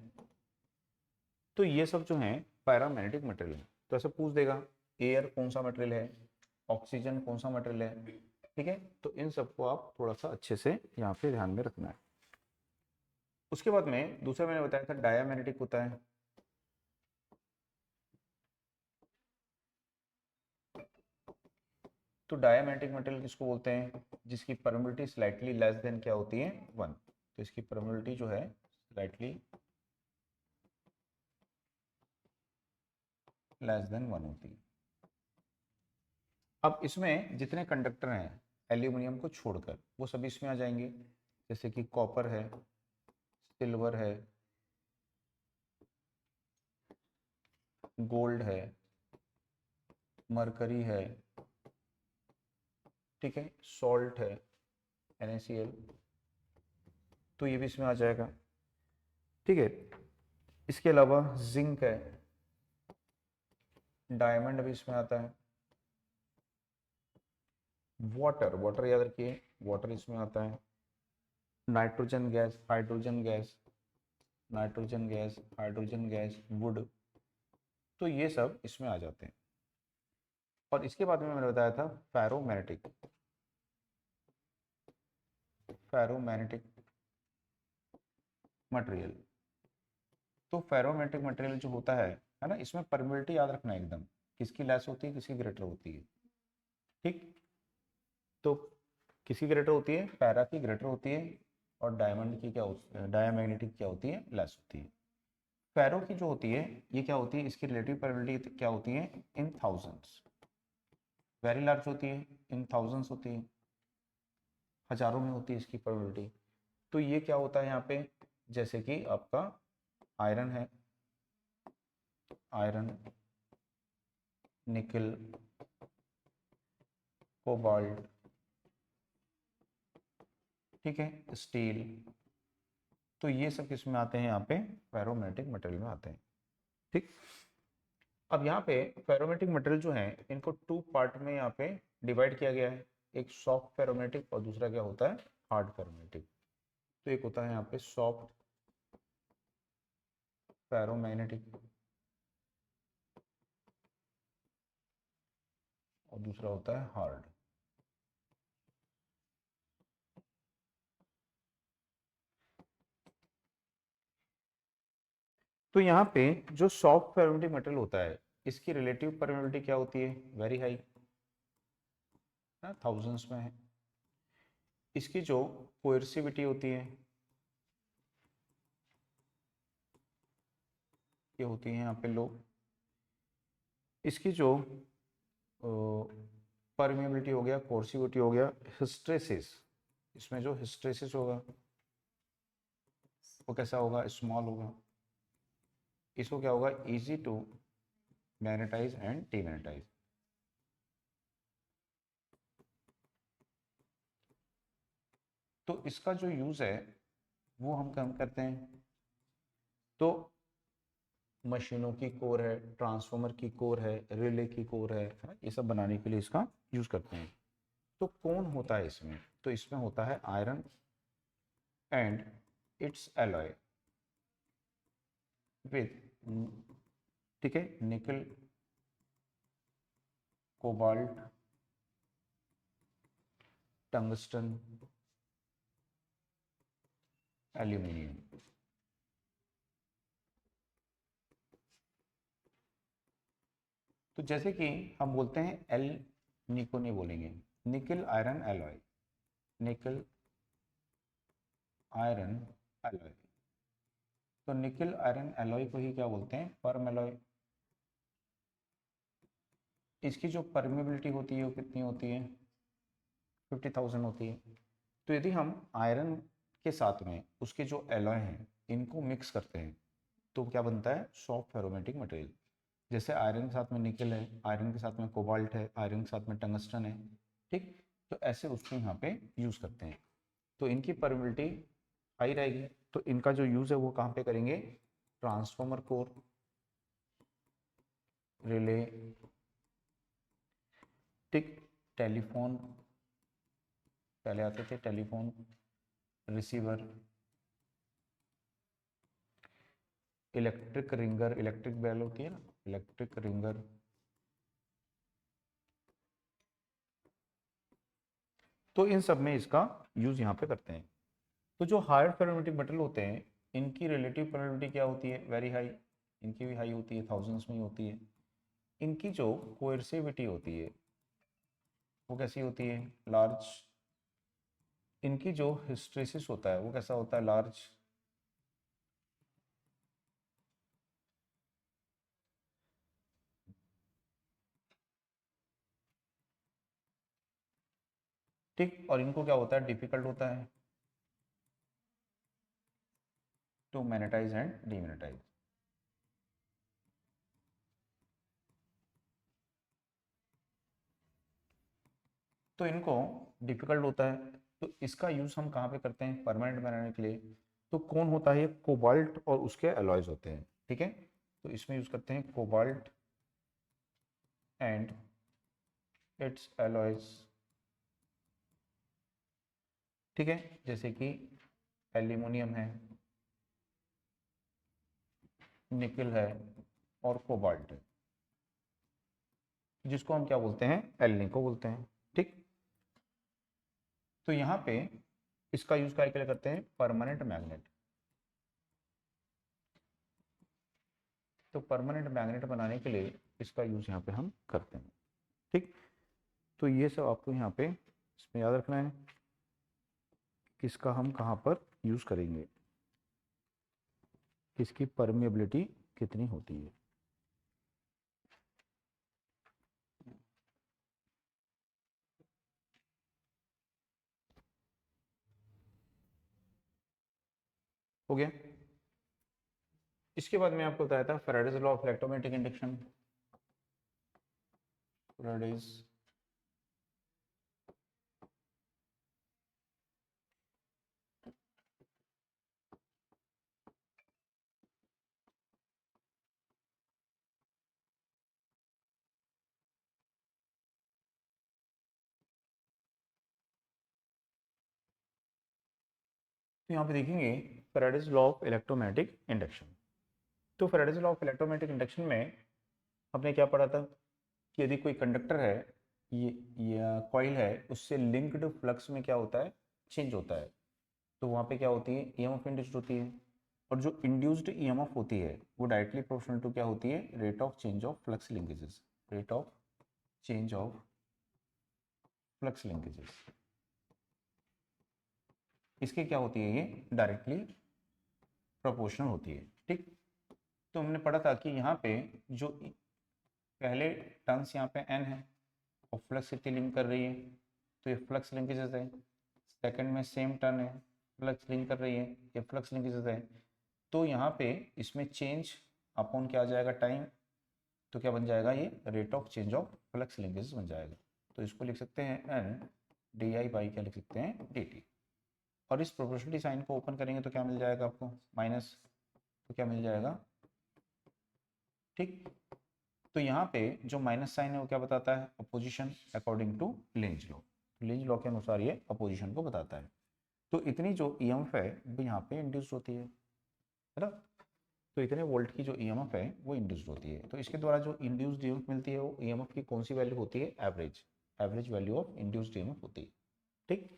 तो ये सब जो है पैरामैग्नेटिक मटेरियल है। तो ऐसे पूछ देगा एयर कौन सा मटेरियल है, ऑक्सीजन कौन सा मटेरियल है, ठीक है, तो इन सबको आप थोड़ा सा अच्छे से यहाँ पे ध्यान में रखना है। उसके बाद में दूसरा मैंने बताया था डायामैग्नेटिक होता है। तो डायामैग्नेटिक मटेरियल किसको बोलते हैं, जिसकी परमिटिविटी स्लाइटली लेस देन क्या होती है, 1। तो इसकी परमिटिविटी जो है स्लाइटली लेस देन 1 होती है। अब इसमें जितने कंडक्टर हैं एल्यूमिनियम को छोड़कर वो सभी इसमें आ जाएंगे, जैसे कि कॉपर है, सिल्वर है, गोल्ड है, मरकरी है, ठीक है, सॉल्ट है, NaCl, तो ये भी इसमें आ जाएगा, ठीक है। इसके अलावा जिंक है, डायमंड भी इसमें आता है, वाटर, वाटर याद रखिए, वाटर इसमें आता है, nitrogen gas, hydrogen gas, nitrogen gas, hydrogen gas, would, तो ये सब इसमें आ जाते हैं। और इसके बाद में मैंने बताया था फेरोमैग्नेटिक, फेरोमैग्नेटिक मटेरियल। तो फेरोमैग्नेटिक मटेरियल जो होता है ना, इसमें परमिटिविटी याद रखना है एकदम, किसकी लेस होती है, किसकी ग्रेटर होती है, ठीक। तो किसकी ग्रेटर होती है, पैरा की ग्रेटर होती है, और डायमंड की क्या होती है, डायामैग्नेटिक क्या होती है, लेस होती है। फेरो की जो होती है ये क्या होती है, इसकी रिलेटिव परमिटिविटी क्या होती है, इन थाउजेंड्स, वेरी लार्ज होती है, इन थाउजेंड्स होती है, हजारों में होती है इसकी परमिटिविटी। तो ये क्या होता है यहाँ पे, जैसे कि आपका आयरन है, आयरन, निकल, कोबाल्ट, ठीक है, स्टील, तो ये सब किस में आते हैं, यहाँ पे फेरोमैग्नेटिक मटेरियल में आते हैं, ठीक। अब यहाँ पे फेरोमैग्नेटिक मटेरियल जो है इनको 2 पार्ट में यहाँ पे डिवाइड किया गया है, एक सॉफ्ट फेरोमैग्नेटिक और दूसरा क्या होता है, हार्ड फेरोमैग्नेटिक। तो एक होता है यहाँ पे सॉफ्ट फेरोमैग्नेटिक और दूसरा होता है हार्ड। तो यहाँ पे जो सॉफ्ट फेरोमैग्नेटिक मटेरियल होता है इसकी रिलेटिव परमिटिविटी क्या होती है, वेरी हाई, थाउजेंड्स में है। इसकी जो कोएर्सिविटी होती है ये होती है यहाँ पे लो। इसकी जो परमिएबिलिटी हो गया, कोर्सिविटी हो गया, हिस्ट्रेसिस, इसमें जो हिस्ट्रेसिस होगा वो कैसा होगा, स्मॉल होगा। इसको क्या होगा, easy to magnetise and demagnetise. तो इसका जो यूज है वो हम कम करते हैं, तो मशीनों की कोर है, ट्रांसफार्मर की कोर है, रिले की कोर है ना? ये सब बनाने के लिए इसका यूज करते हैं। तो कौन होता है इसमें, तो इसमें होता है iron and it's alloy with, ठीक है, निकल, कोबाल्ट, टंगस्टन, एल्यूमिनियम। तो जैसे कि हम बोलते हैं एल, निको नहीं बोलेंगे, निकल आयरन एलॉय, निकल आयरन एलॉय। तो निकल आयरन एलॉय को ही क्या बोलते हैं, परम एलॉय। इसकी जो परमेबिलिटी होती है वो कितनी होती है, 50,000 होती है। तो यदि हम आयरन के साथ में उसके जो एलॉय हैं इनको मिक्स करते हैं तो क्या बनता है, सॉफ्ट फेरोमेटिक मटेरियल। जैसे आयरन के साथ में निकल है, आयरन के साथ में कोबाल्ट है, आयरन के साथ में टंगस्टन है, ठीक। तो ऐसे उसको यहाँ पे यूज़ करते हैं। तो इनकी परमिबिलिटी हाई रहेगी। तो इनका जो यूज़ है वो कहाँ पे करेंगे, ट्रांसफार्मर कोर, रिले, ठीक, टेलीफोन, पहले आते थे telephone, receiver, electric ringer, electric bell होती है ना, इलेक्ट्रिक रिंगर, तो इन सब में इसका यूज़ यहाँ पे करते हैं। तो जो हायर फेरोमेटिक मटेरियल होते हैं इनकी रिलेटिव परमिटिविटी क्या होती है, वेरी हाई, इनकी भी हाई होती है, थाउजेंड्स में ही होती है। इनकी जो कोएर्सिविटी होती है वो कैसी होती है, लार्ज। इनकी जो हिस्ट्रेसिस होता है वो कैसा होता है, लार्ज। ठीक, और इनको क्या होता है, डिफिकल्ट होता है टू मैग्नेटाइज एंड डीमैग्नेटाइज। तो इनको डिफिकल्ट होता है, तो इसका यूज हम कहाँ पे करते हैं, परमानेंट बनाने के लिए। तो कौन होता है, कोबाल्ट और उसके अलॉयज होते हैं, ठीक है। तो इसमें यूज करते हैं कोबाल्ट एंड इट्स अलॉयज, ठीक है। जैसे कि एल्यूमिनियम है, निकल है और कोबाल्ट है, जिसको हम क्या बोलते हैं, एल्निको बोलते हैं, ठीक। तो यहाँ पे इसका यूज क्या के लिए करते हैं, परमानेंट मैग्नेट। तो परमानेंट मैग्नेट बनाने के लिए इसका यूज यहाँ पे हम करते हैं, ठीक। तो ये सब आपको यहाँ पे इसमें याद रखना है, किसका हम कहाँ पर यूज करेंगे, किसकी परमिएबिलिटी कितनी होती है। हो गया। इसके बाद मैं आपको बताया था Faraday's law of electromagnetic induction. Faraday's तो यहाँ पे देखेंगे Faraday's law of electromagnetic induction. तो Faraday's law of electromagnetic induction में हमने क्या पढ़ा था कि यदि कोई कंडक्टर है, ये कॉइल है, उससे लिंक्ड फ्लक्स में क्या होता है, चेंज होता है। तो वहाँ पे क्या होती है, ईएमएफ इंड्यूस्ड होती है। और जो इंड्यूस्ड ईएमएफ होती है वो डायरेक्टली प्रोपोर्शनल टू क्या होती है, rate of change of flux linkages, rate of change of flux linkages. इसके क्या होती है, ये डायरेक्टली प्रोपोर्शनल होती है, ठीक। तो हमने पढ़ा था कि यहाँ पे जो पहले टर्म्स यहाँ पे एन है और फ्लक्स कितनी लिंक कर रही है, तो ये फ्लक्स लिंकेजेस है। सेकंड में सेम टर्न है, फ्लक्स लिंक कर रही है, ये फ्लक्स लिंकेजेस है। तो यहाँ पे इसमें चेंज अपॉन क्या आ जाएगा, टाइम। तो क्या बन जाएगा, ये rate of change of flux linkages बन जाएगा। तो इसको लिख सकते हैं एन डी आई बाई क्या लिख सकते हैं, डी टी। और इस प्रोपोर्शनलिटी साइन को ओपन करेंगे तो क्या मिल जाएगा आपको, माइनस। तो क्या मिल जाएगा, ठीक। तो यहाँ पे जो माइनस साइन है वो क्या बताता है, opposition according to Lenz law. Lenz law के अनुसार ये अपोजिशन को बताता है। तो इतनी जो ईएमएफ है वो यहाँ पे इंड्यूस होती है ना। तो इतने वोल्ट की जो ईएमएफ है वो इंड्यूस्ड होती है। तो इसके द्वारा जो इंड्यूस्ड ईएमएफ मिलती है वो ईएमएफ की कौन सी वैल्यू होती है, average, average value of induced EMF होती है, ठीक।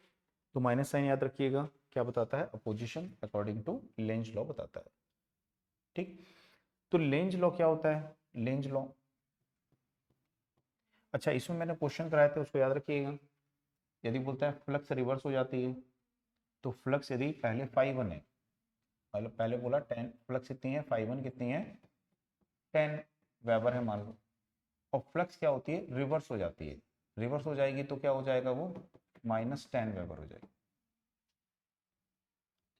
तो माइनस साइन याद रखिएगा, क्या बताता है, opposition according to Lenz law बताता है, ठीक। तो लेंज लॉ क्या होता है, लेंज लॉ, अच्छा इसमें मैंने क्वेश्चन कराए थे उसको याद रखिएगा। यदि बोलता है फ्लक्स रिवर्स हो जाती है, तो फ्लक्स यदि पहले फाइव वन है, मतलब पहले बोला 10 फ्लक्स कितनी है, फाइव वन कितनी है, 10 वेबर है मान लो। और फ्लक्स क्या होती है, रिवर्स हो जाती है। रिवर्स हो जाएगी तो क्या हो जाएगा वो, माइनस 10 वेबर हो जाएगी।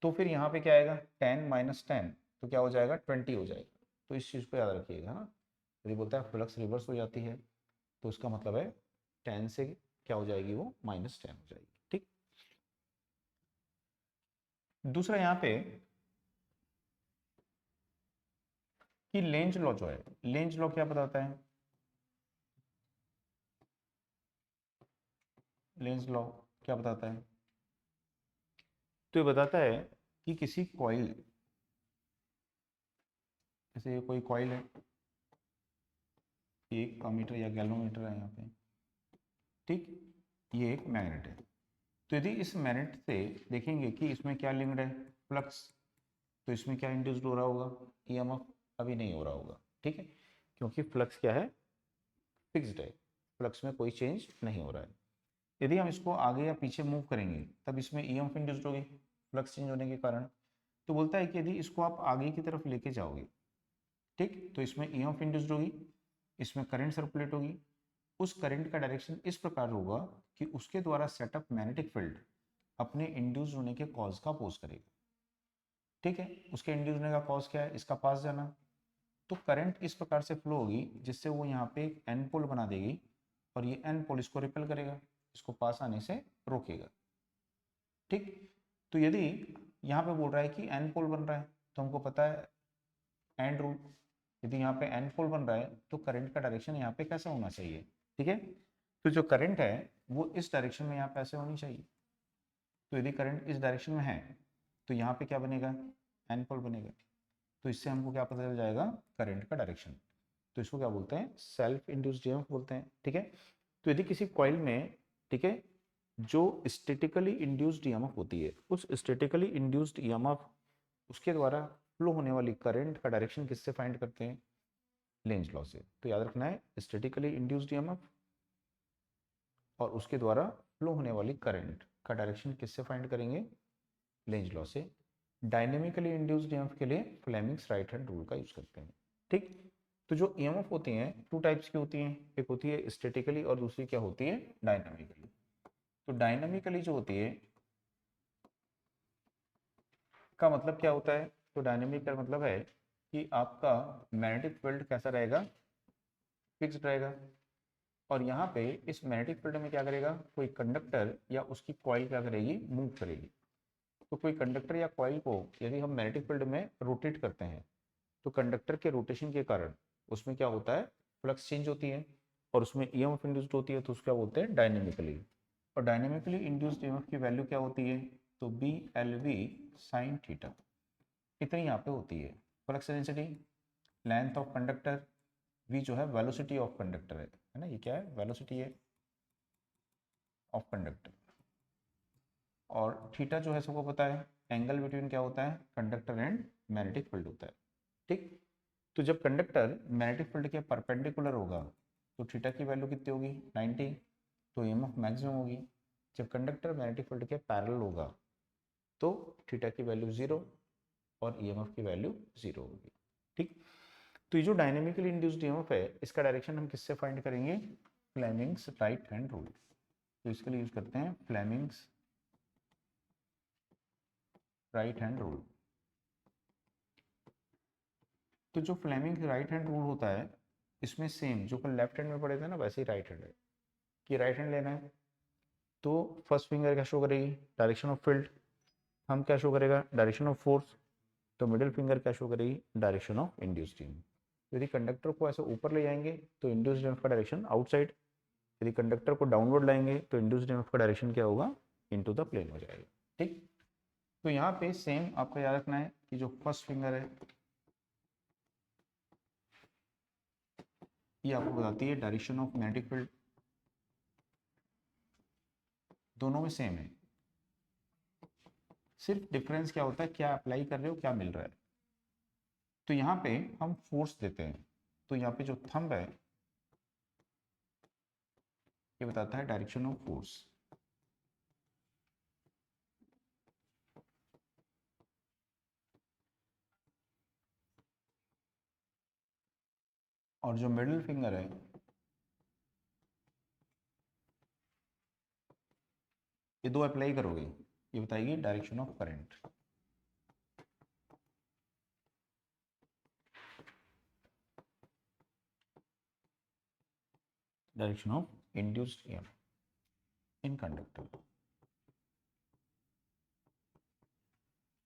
तो फिर यहाँ पे क्या आएगा, 10 माइनस 10 तो क्या हो जाएगा, 20 हो जाएगा। तो इस चीज़ को याद रखिएगा। हाँ, यदि बोलता है फ्लक्स रिवर्स हो जाती है तो उसका मतलब है 10 से क्या हो जाएगी, वो माइनस 10 हो जाएगी। ठीक। दूसरा यहाँ पे कि लेंज लॉ जो है, लेंज लॉ क्या बताता है, लेंज लॉ क्या बताता है, तो ये बताता है कि किसी कॉइल, जैसे कोई कॉइल है, एक अमीटर या गैल्वोमीटर है यहाँ पे, ठीक, ये एक मैग्नेट है। तो यदि इस मैग्नेट से देखेंगे कि इसमें क्या लिंक्ड है, फ्लक्स, तो इसमें क्या इंड्यूस्ड हो रहा होगा, ईएमएफ अभी नहीं हो रहा होगा। ठीक है, क्योंकि फ्लक्स क्या है, फिक्स्ड है, फ्लक्स में कोई चेंज नहीं हो रहा है। यदि हम इसको आगे या पीछे मूव करेंगे तब इसमें ईएमएफ इंड्यूस्ड होगी, फ्लक्स चेंज होने के कारण। तो बोलता है कि यदि इसको आप आगे की तरफ लेके जाओगे, ठीक, तो इसमें ईएमएफ इंड्यूस्ड होगी, इसमें करंट सर्कुलेट होगी। उस करंट का डायरेक्शन इस प्रकार होगा कि उसके द्वारा सेटअप मैग्नेटिक फील्ड अपने इंड्यूस होने के कॉज का अपोज करेगा। ठीक है, उसके इंड्यूस होने का कॉज क्या है, इसका पास जाना। तो करंट इस प्रकार से फ्लो होगी जिससे वो यहाँ पे एक एन पोल बना देगी और ये एन पोल इसको रिपेल करेगा, इसको पास आने से रोकेगा। ठीक, तो यदि यहाँ पे बोल रहा है कि एन पोल बन रहा है तो हमको पता है एंड रूल, यदि यहाँ पे एन पोल बन रहा है तो करंट का डायरेक्शन यहाँ पे कैसा होना चाहिए। ठीक है, तो जो करंट है वो इस डायरेक्शन में यहाँ पे ऐसे होनी चाहिए। तो यदि करंट इस डायरेक्शन में है तो यहाँ पे क्या बनेगा, एन पोल बनेगा। तो इससे हमको क्या पता चल जाएगा, करंट का डायरेक्शन। तो इसको क्या बोलते हैं, सेल्फ इंड्यूस्ड ईएमएफ बोलते हैं। ठीक है, तो यदि किसी कॉइल में, ठीक है, जो स्टैटिकली इंड्यूस्ड ईएमएफ होती है, उस स्टैटिकली इंड्यूस्ड ईएमएफ उसके द्वारा फ्लो होने वाली करंट का डायरेक्शन किससे फाइंड करते हैं, लेंज लॉ से। तो याद रखना है, स्टैटिकली इंड्यूस्ड ईएमएफ और उसके द्वारा फ्लो होने वाली करंट का डायरेक्शन किससे फाइंड करेंगे, लेंज लॉ से। डायनेमिकली इंड्यूस्ड ईएमएफ के लिए फ्लेमिंग्स राइट हैंड रूल का यूज करते हैं। ठीक, तो जो ईएमएफ होती हैं टू टाइप्स की होती हैं, एक होती है स्टैटिकली और दूसरी क्या होती है, डायनामिकली। तो डायनामिकली जो होती है का मतलब क्या होता है, तो डायनेमिक का मतलब है कि आपका मैग्नेटिक फील्ड कैसा रहेगा, फिक्स्ड रहेगा। और यहाँ पे इस मैग्नेटिक फील्ड में क्या करेगा, कोई कंडक्टर या उसकी कॉइल क्या करेगी, मूव करेगी। तो कोई कंडक्टर या कॉइल को यदि हम मैग्नेटिक फील्ड में रोटेट करते हैं तो कंडक्टर के रोटेशन के कारण उसमें क्या होता है, फ्लक्स चेंज होती है और उसमें ईएमएफ इंड्यूस्ड होती है, तो उसको क्या बोलते हैं, डायनेमिकली। और डायनेमिकली इंड्यूस्ड ईएमएफ की वैल्यू क्या होती है, तो B L V sine theta, इतनी यहाँ पे होती है। Flux density, length of conductor, V जो है वेलोसिटी ऑफ कंडक्टर है ना, ये क्या है, वेलोसिटी है ऑफ कंडक्टर। और थीटा जो है सबको पता है, एंगल बिटवीन क्या होता है, कंडक्टर एंड मैग्नेटिक फील्ड होता है। ठीक, तो जब कंडक्टर मैग्नेटिक फील्ड के परपेंडिकुलर होगा तो थीटा की वैल्यू कितनी होगी, 90, तो ईएमएफ मैक्सिमम होगी। जब कंडक्टर मैग्नेटिक फील्ड के पैरेलल होगा तो थीटा की वैल्यू 0 और ईएमएफ की वैल्यू 0 होगी। ठीक, तो ये जो डायनेमिकली इंड्यूस्ड ईएमएफ है इसका डायरेक्शन हम किससे फाइंड करेंगे, फ्लेमिंग्स राइट हैंड रूल। तो इसके लिए यूज करते हैं फ्लेमिंग्स राइट हैंड रूल। तो जो फ्लेमिंग राइट हैंड रूल होता है इसमें सेम जो कल लेफ्ट हैंड में पढ़े थे ना, वैसे ही राइट हैंड है कि राइट हैंड लेना है तो फर्स्ट फिंगर क्या शो करेगी, डायरेक्शन ऑफ फील्ड। हम क्या शो करेगा, डायरेक्शन ऑफ फोर्स। तो मिडिल फिंगर क्या शो करेगी, डायरेक्शन ऑफ इंड्यूस्ड ईएमएफ। यदि कंडक्टर को ऐसे ऊपर ले जाएंगे तो इंड्यूस्ड ईएमएफ का डायरेक्शन आउटसाइड, यदि कंडक्टर को डाउनवर्ड लाएंगे तो इंड्यूस्ड ईएमएफ का डायरेक्शन क्या होगा, इनटू द प्लेन हो जाएगा। ठीक, तो यहाँ पे सेम आपको याद रखना है कि जो फर्स्ट फिंगर है ये आपको बताती है डायरेक्शन ऑफ मैग्नेटिक फील्ड, दोनों में सेम है। सिर्फ डिफरेंस क्या होता है, क्या अप्लाई कर रहे हो, क्या मिल रहा है। तो यहाँ पे हम फोर्स देते हैं तो यहाँ पे जो थंब है ये बताता है डायरेक्शन ऑफ फोर्स। और जो मिडिल फिंगर है ये दो अप्लाई करोगे, ये बताएगी direction of current. Direction of induced EMF in conductor.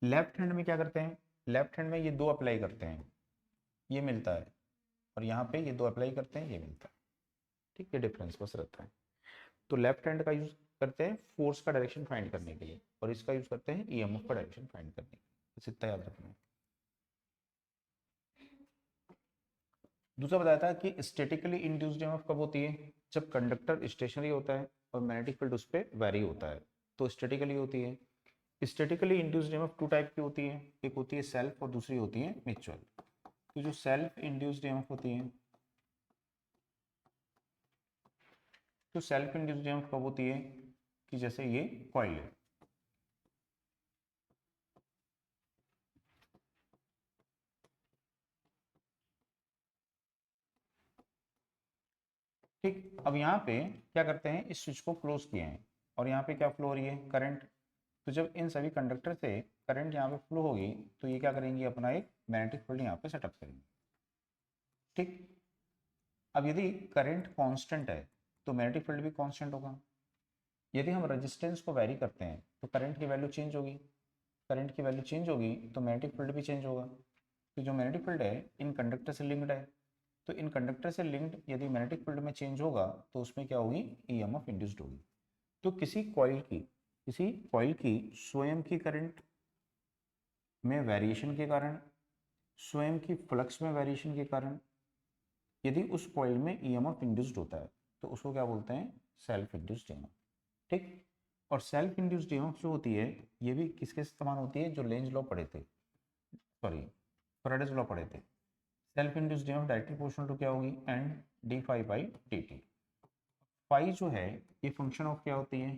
Left hand में क्या करते हैं, लेफ्ट हैंड में ये दो अप्लाई करते हैं, ये मिलता है, और यहाँ पे ये दो अप्लाई करते हैं, ये मिलता है। ठीक है, डिफरेंस बस रहता है। तो लेफ्ट हैंड का यूज करते हैं फोर्स का डायरेक्शन फाइंड करने के लिए, और इसका यूज करते हैं ईएमएफ का डायरेक्शन फाइंड करने के लिए। बस इतना याद रखना है। दूसरा बताया था कि स्टैटिकली इंड्यूस्ड ईएमएफ कब होती है, जब कंडक्टर स्टेशनरी होता है और मैग्नेटिक फील्ड उस पर वेरी होता है, तो स्टैटिकली होती है। Statically induced EMF two type की होती है, एक होती है सेल्फ और दूसरी होती है म्यूचुअल। तो जो सेल्फ इंड्यूस्ड ईएमएफ होती है, तो सेल्फ इंड्यूस्ड ईएमएफ कब होती है कि जैसे ये कॉइल है, ठीक। अब यहाँ पे क्या करते हैं, इस स्विच को क्लोज किए हैं और यहाँ पे क्या फ्लो हो रही है, करंट। तो जब इन सभी कंडक्टर से करंट यहाँ पे फ्लो होगी, तो ये क्या करेंगे, अपना एक मैग्नेटिक फील्ड यहाँ पे सेटअप करेंगे। ठीक। अब यदि करंट कांस्टेंट है तो मैग्नेटिक फील्ड भी कांस्टेंट होगा। यदि हम रेजिस्टेंस को वैरी करते हैं तो करंट की वैल्यू चेंज होगी, करंट की वैल्यू चेंज होगी तो मैग्नेटिक फील्ड भी चेंज होगा। तो जो मैग्नेटिक फील्ड है इन कंडक्टर से लिंक्ड है, तो इन कंडक्टर से लिंक्ड यदि मैग्नेटिक फील्ड में चेंज होगा तो उसमें क्या होगी, ईएमएफ इंड्यूस्ड होगी। तो किसी कॉइल की स्वयं की करंट में वेरिएशन के कारण, स्वयं की फ्लक्स में वेरिएशन के कारण यदि उस कॉइल में ईएमएफ इंड्यूस्ड होता है तो उसको क्या बोलते हैं, सेल्फ इंड्यूस्ड ईएमएफ। ठीक। और सेल्फ इंड्यूस्ड ईएमएफ जो होती है ये भी किसके समान होती है, जो लेंज लॉ पढ़े थे, सॉरी फैराडेज लॉ पढ़े थे। Self induced EMF directly proportional to क्या होगी, and D phi by D T. Phi जो है ये फंक्शन ऑफ क्या होती है,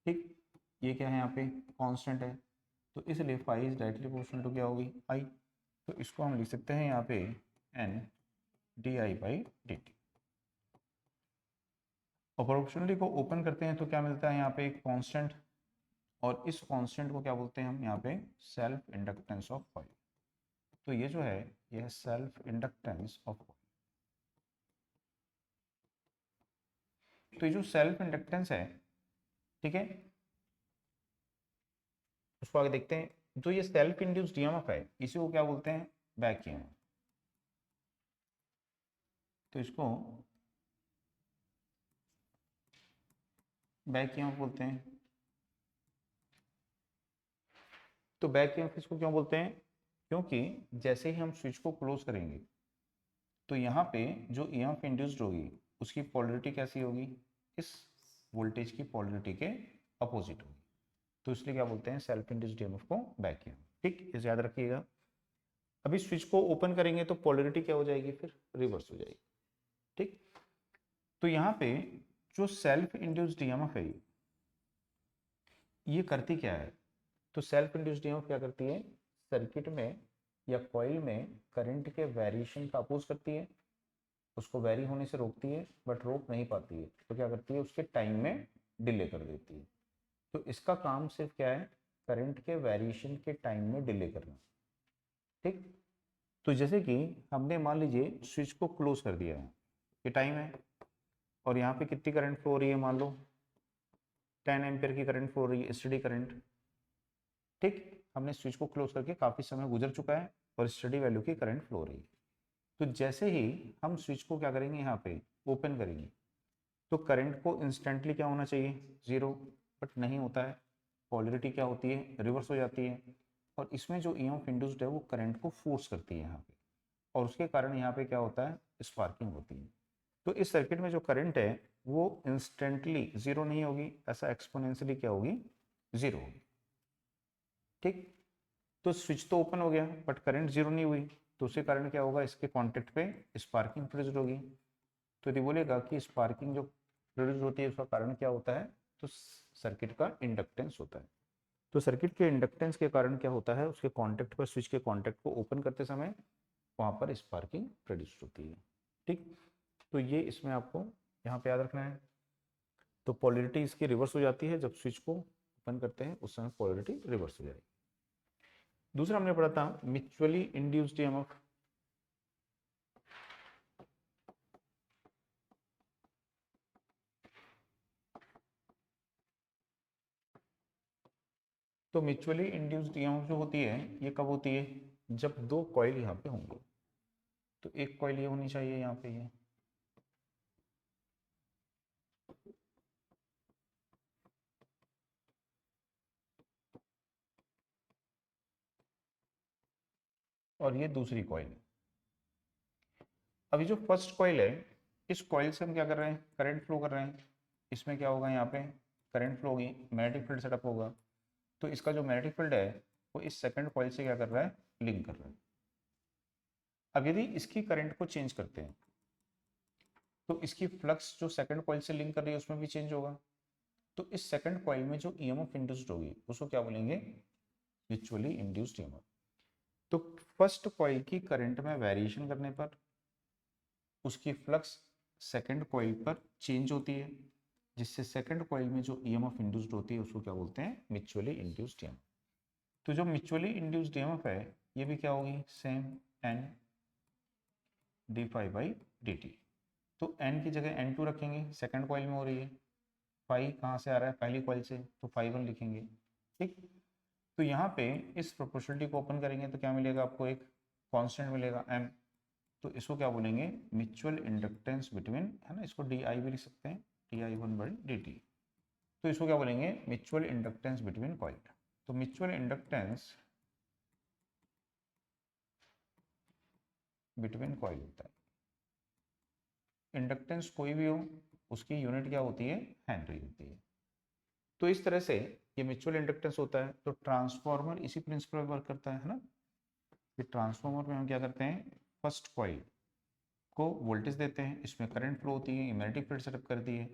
ठीक, ये क्या है यहाँ पे कांस्टेंट है, तो इसलिए phi is directly proportional to क्या होगी, आई। तो इसको हम लिख सकते हैं यहाँ पे N D I by D T. और प्रोपोर्शनलिटी को ओपन करते हैं तो क्या मिलता है यहाँ पे, एक कांस्टेंट, और इस कांस्टेंट को क्या बोलते हैं हम यहाँ पे, सेल्फ इंडक्टेंस ऑफ कॉइल। तो ये जो है ये है सेल्फ इंडक्टेंस ऑफ कॉइल। तो ये जो सेल्फ इंडक्टेंस है, ठीक है, उसको आगे देखते हैं। जो ये सेल्फ इंड्यूस्ड ईएमएफ है इसी को क्या बोलते हैं, बैक ईएमएफ। तो इसको बैक ईएमएफ बोलते हैं। तो बैक ईएमएफ इसको क्यों बोलते हैं, क्योंकि जैसे ही हम स्विच को क्लोज करेंगे तो यहाँ पे जो ईएमएफ इंड्यूस्ड होगी उसकी पोलरिटी कैसी होगी, इस वोल्टेज की पोलरिटी के अपोजिट होगी। तो इसलिए क्या बोलते हैं, सेल्फ इंड्यूस्ड ईएमएफ को बैक ईएमएफ। ठीक, इसे याद रखिएगा। अभी स्विच को ओपन करेंगे तो पोलरिटी क्या हो जाएगी, फिर रिवर्स हो जाएगी। ठीक। तो यहाँ पे जो सेल्फ इंड्यूस्ड ईएमएफ है ये करती क्या है, तो सेल्फ इंड्यूस्ड ईएमएफ क्या करती है, सर्किट में या कॉइल में करंट के वेरिएशन का अपोज करती है, उसको वेरी होने से रोकती है, बट रोक नहीं पाती है, तो क्या करती है, उसके टाइम में डिले कर देती है। तो इसका काम सिर्फ क्या है, करंट के वेरिएशन के टाइम में डिले करना। ठीक। तो जैसे कि हमने मान लीजिए स्विच को क्लोज कर दिया है, ये टाइम है, और यहाँ पे कितनी करंट फ्लो हो रही है, मान लो 10 एम्पियर की करंट फ्लो हो रही है, स्टडी करंट। ठीक। हमने स्विच को क्लोज करके काफी समय गुजर चुका है और स्टडी वैल्यू की करंट फ्लो हो रही है। तो जैसे ही हम स्विच को क्या करेंगे, यहाँ पे ओपन करेंगे, तो करंट को इंस्टेंटली क्या होना चाहिए, जीरो, बट नहीं होता है। पोलरिटी क्या होती है, रिवर्स हो जाती है, और इसमें जो ईएमएफ इंड्यूस्ड है वो करंट को फोर्स करती है यहाँ पे, और उसके कारण यहाँ पे क्या होता है, स्पार्किंग होती है। तो इस सर्किट में जो करंट है वो इंस्टेंटली जीरो नहीं होगी, ऐसा एक्सपोनेंशियली क्या होगी, जीरो होगी। ठीक। तो स्विच तो ओपन हो गया बट करंट जीरो नहीं हुई, तो उसके कारण क्या होगा, इसके कॉन्टेक्ट पे स्पार्किंग प्रोड्यूस होगी। तो यदि बोलेगा कि स्पार्किंग जो प्रोड्यूस होती है उसका कारण क्या होता है, तो सर्किट का इंडक्टेंस होता है। तो सर्किट के इंडक्टेंस के कारण क्या होता है, उसके कॉन्टेक्ट पर, स्विच के कॉन्टेक्ट को ओपन करते समय वहाँ पर स्पार्किंग प्रोड्यूस होती है। ठीक। तो ये इसमें आपको यहाँ पे याद रखना है। तो पोलरिटी इसकी रिवर्स हो जाती है, जब स्विच को ओपन करते हैं उस समय पोलरिटी रिवर्स हो जाएगी। दूसरा हमने पढ़ा था म्यूचुअली इंड्यूस्ड ईएमएफ। तो म्यूचुअली इंड्यूस्ड ईएमएफ जो होती है ये कब होती है, जब दो कॉइल यहाँ पे होंगे। तो एक कॉइल ये होनी चाहिए यहाँ पे, ये और ये दूसरी कॉइल है। अभी जो फर्स्ट कॉइल है, इस कॉइल से हम क्या कर रहे हैं, करंट फ्लो कर रहे हैं। इसमें क्या होगा, यहाँ पे करंट फ्लो होगी, मैग्नेटिक फील्ड सेटअप होगा। तो इसका जो मैग्नेटिक फील्ड है वो इस सेकंड कॉइल से क्या कर रहा है, लिंक कर रहा है। अब यदि इसकी करंट को चेंज करते हैं तो इसकी फ्लक्स जो सेकंड कॉइल से लिंक कर रही है उसमें भी चेंज होगा। तो इस सेकंड कॉइल में जो ईएमएफ इंड्यूस्ड होगी उसको क्या बोलेंगे, म्यूचुअली इंड्यूस्ड ईएमएफ। तो फर्स्ट कॉइल की करंट में वेरिएशन करने पर उसकी फ्लक्स सेकंड कॉइल पर चेंज होती है, जिससे सेकंड कॉइल में जो ईएमएफ इंड्यूस्ड होती है उसको क्या बोलते हैं, म्यूचुअली इंड्यूस्ड ईएमएफ। तो जो म्यूचुअली इंड्यूस्ड ईएमएफ है ये भी क्या होगी, same N D phi by D T. तो एन की जगह N2 रखेंगे, सेकंड कॉइल में हो रही है। फाई कहाँ से आ रहा है, पहली कॉइल से, तो फाई 1 लिखेंगे। ठीक, तो यहाँ पे इस प्रोपोर्शनलिटी को ओपन करेंगे तो क्या मिलेगा आपको, एक कांस्टेंट मिलेगा m। तो इसको क्या बोलेंगे, म्यूचुअल इंडक्टेंस बिटवीन, है ना, इसको डी आई भी लिख सकते हैं, D I one by D T. तो इसको क्या बोलेंगे, म्यूचुअल इंडक्टेंस बिटवीन कॉइल। तो म्यूचुअल इंडक्टेंस बिटवीन कॉइल होता है। इंडक्टेंस कोई भी हो उसकी यूनिट क्या होती है, हेनरी होती है। तो इस तरह से ये म्यूचुअल इंडक्टेंस होता है। तो ट्रांसफार्मर इसी प्रिंसिपल पर वर्क करता है ना, कि ट्रांसफार्मर में हम क्या करते हैं, फर्स्ट कॉइल को वोल्टेज देते हैं, इसमें करंट फ्लो होती है, मैग्नेटिक फील्ड सेटअप करती है,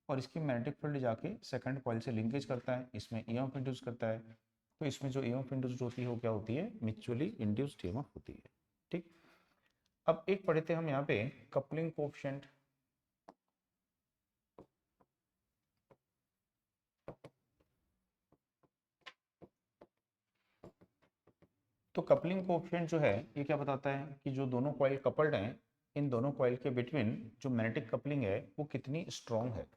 और इसकी मैग्नेटिक फील्ड जाके सेकंड कॉइल से लिंकेज करता है, इसमें ईएमएफ इंड्यूस करता है। तो इसमें जो ईएमएफ इंड्यूस्ड होती है वो क्या होती है, म्यूचुअली इंड्यूस्ड ईएमएफ होती है। ठीक, अब एक पढ़े थे हम यहाँ पे कपलिंग कोएफिशिएंट। तो कपलिंग कोएफिशिएंट जो है ये क्या बताता है कि जो दोनों कॉइल कपल्ड हैं, इन दोनों कॉइल के बिटवीन जो मैग्नेटिक कपलिंग है वो कितनी स्ट्रॉन्ग है।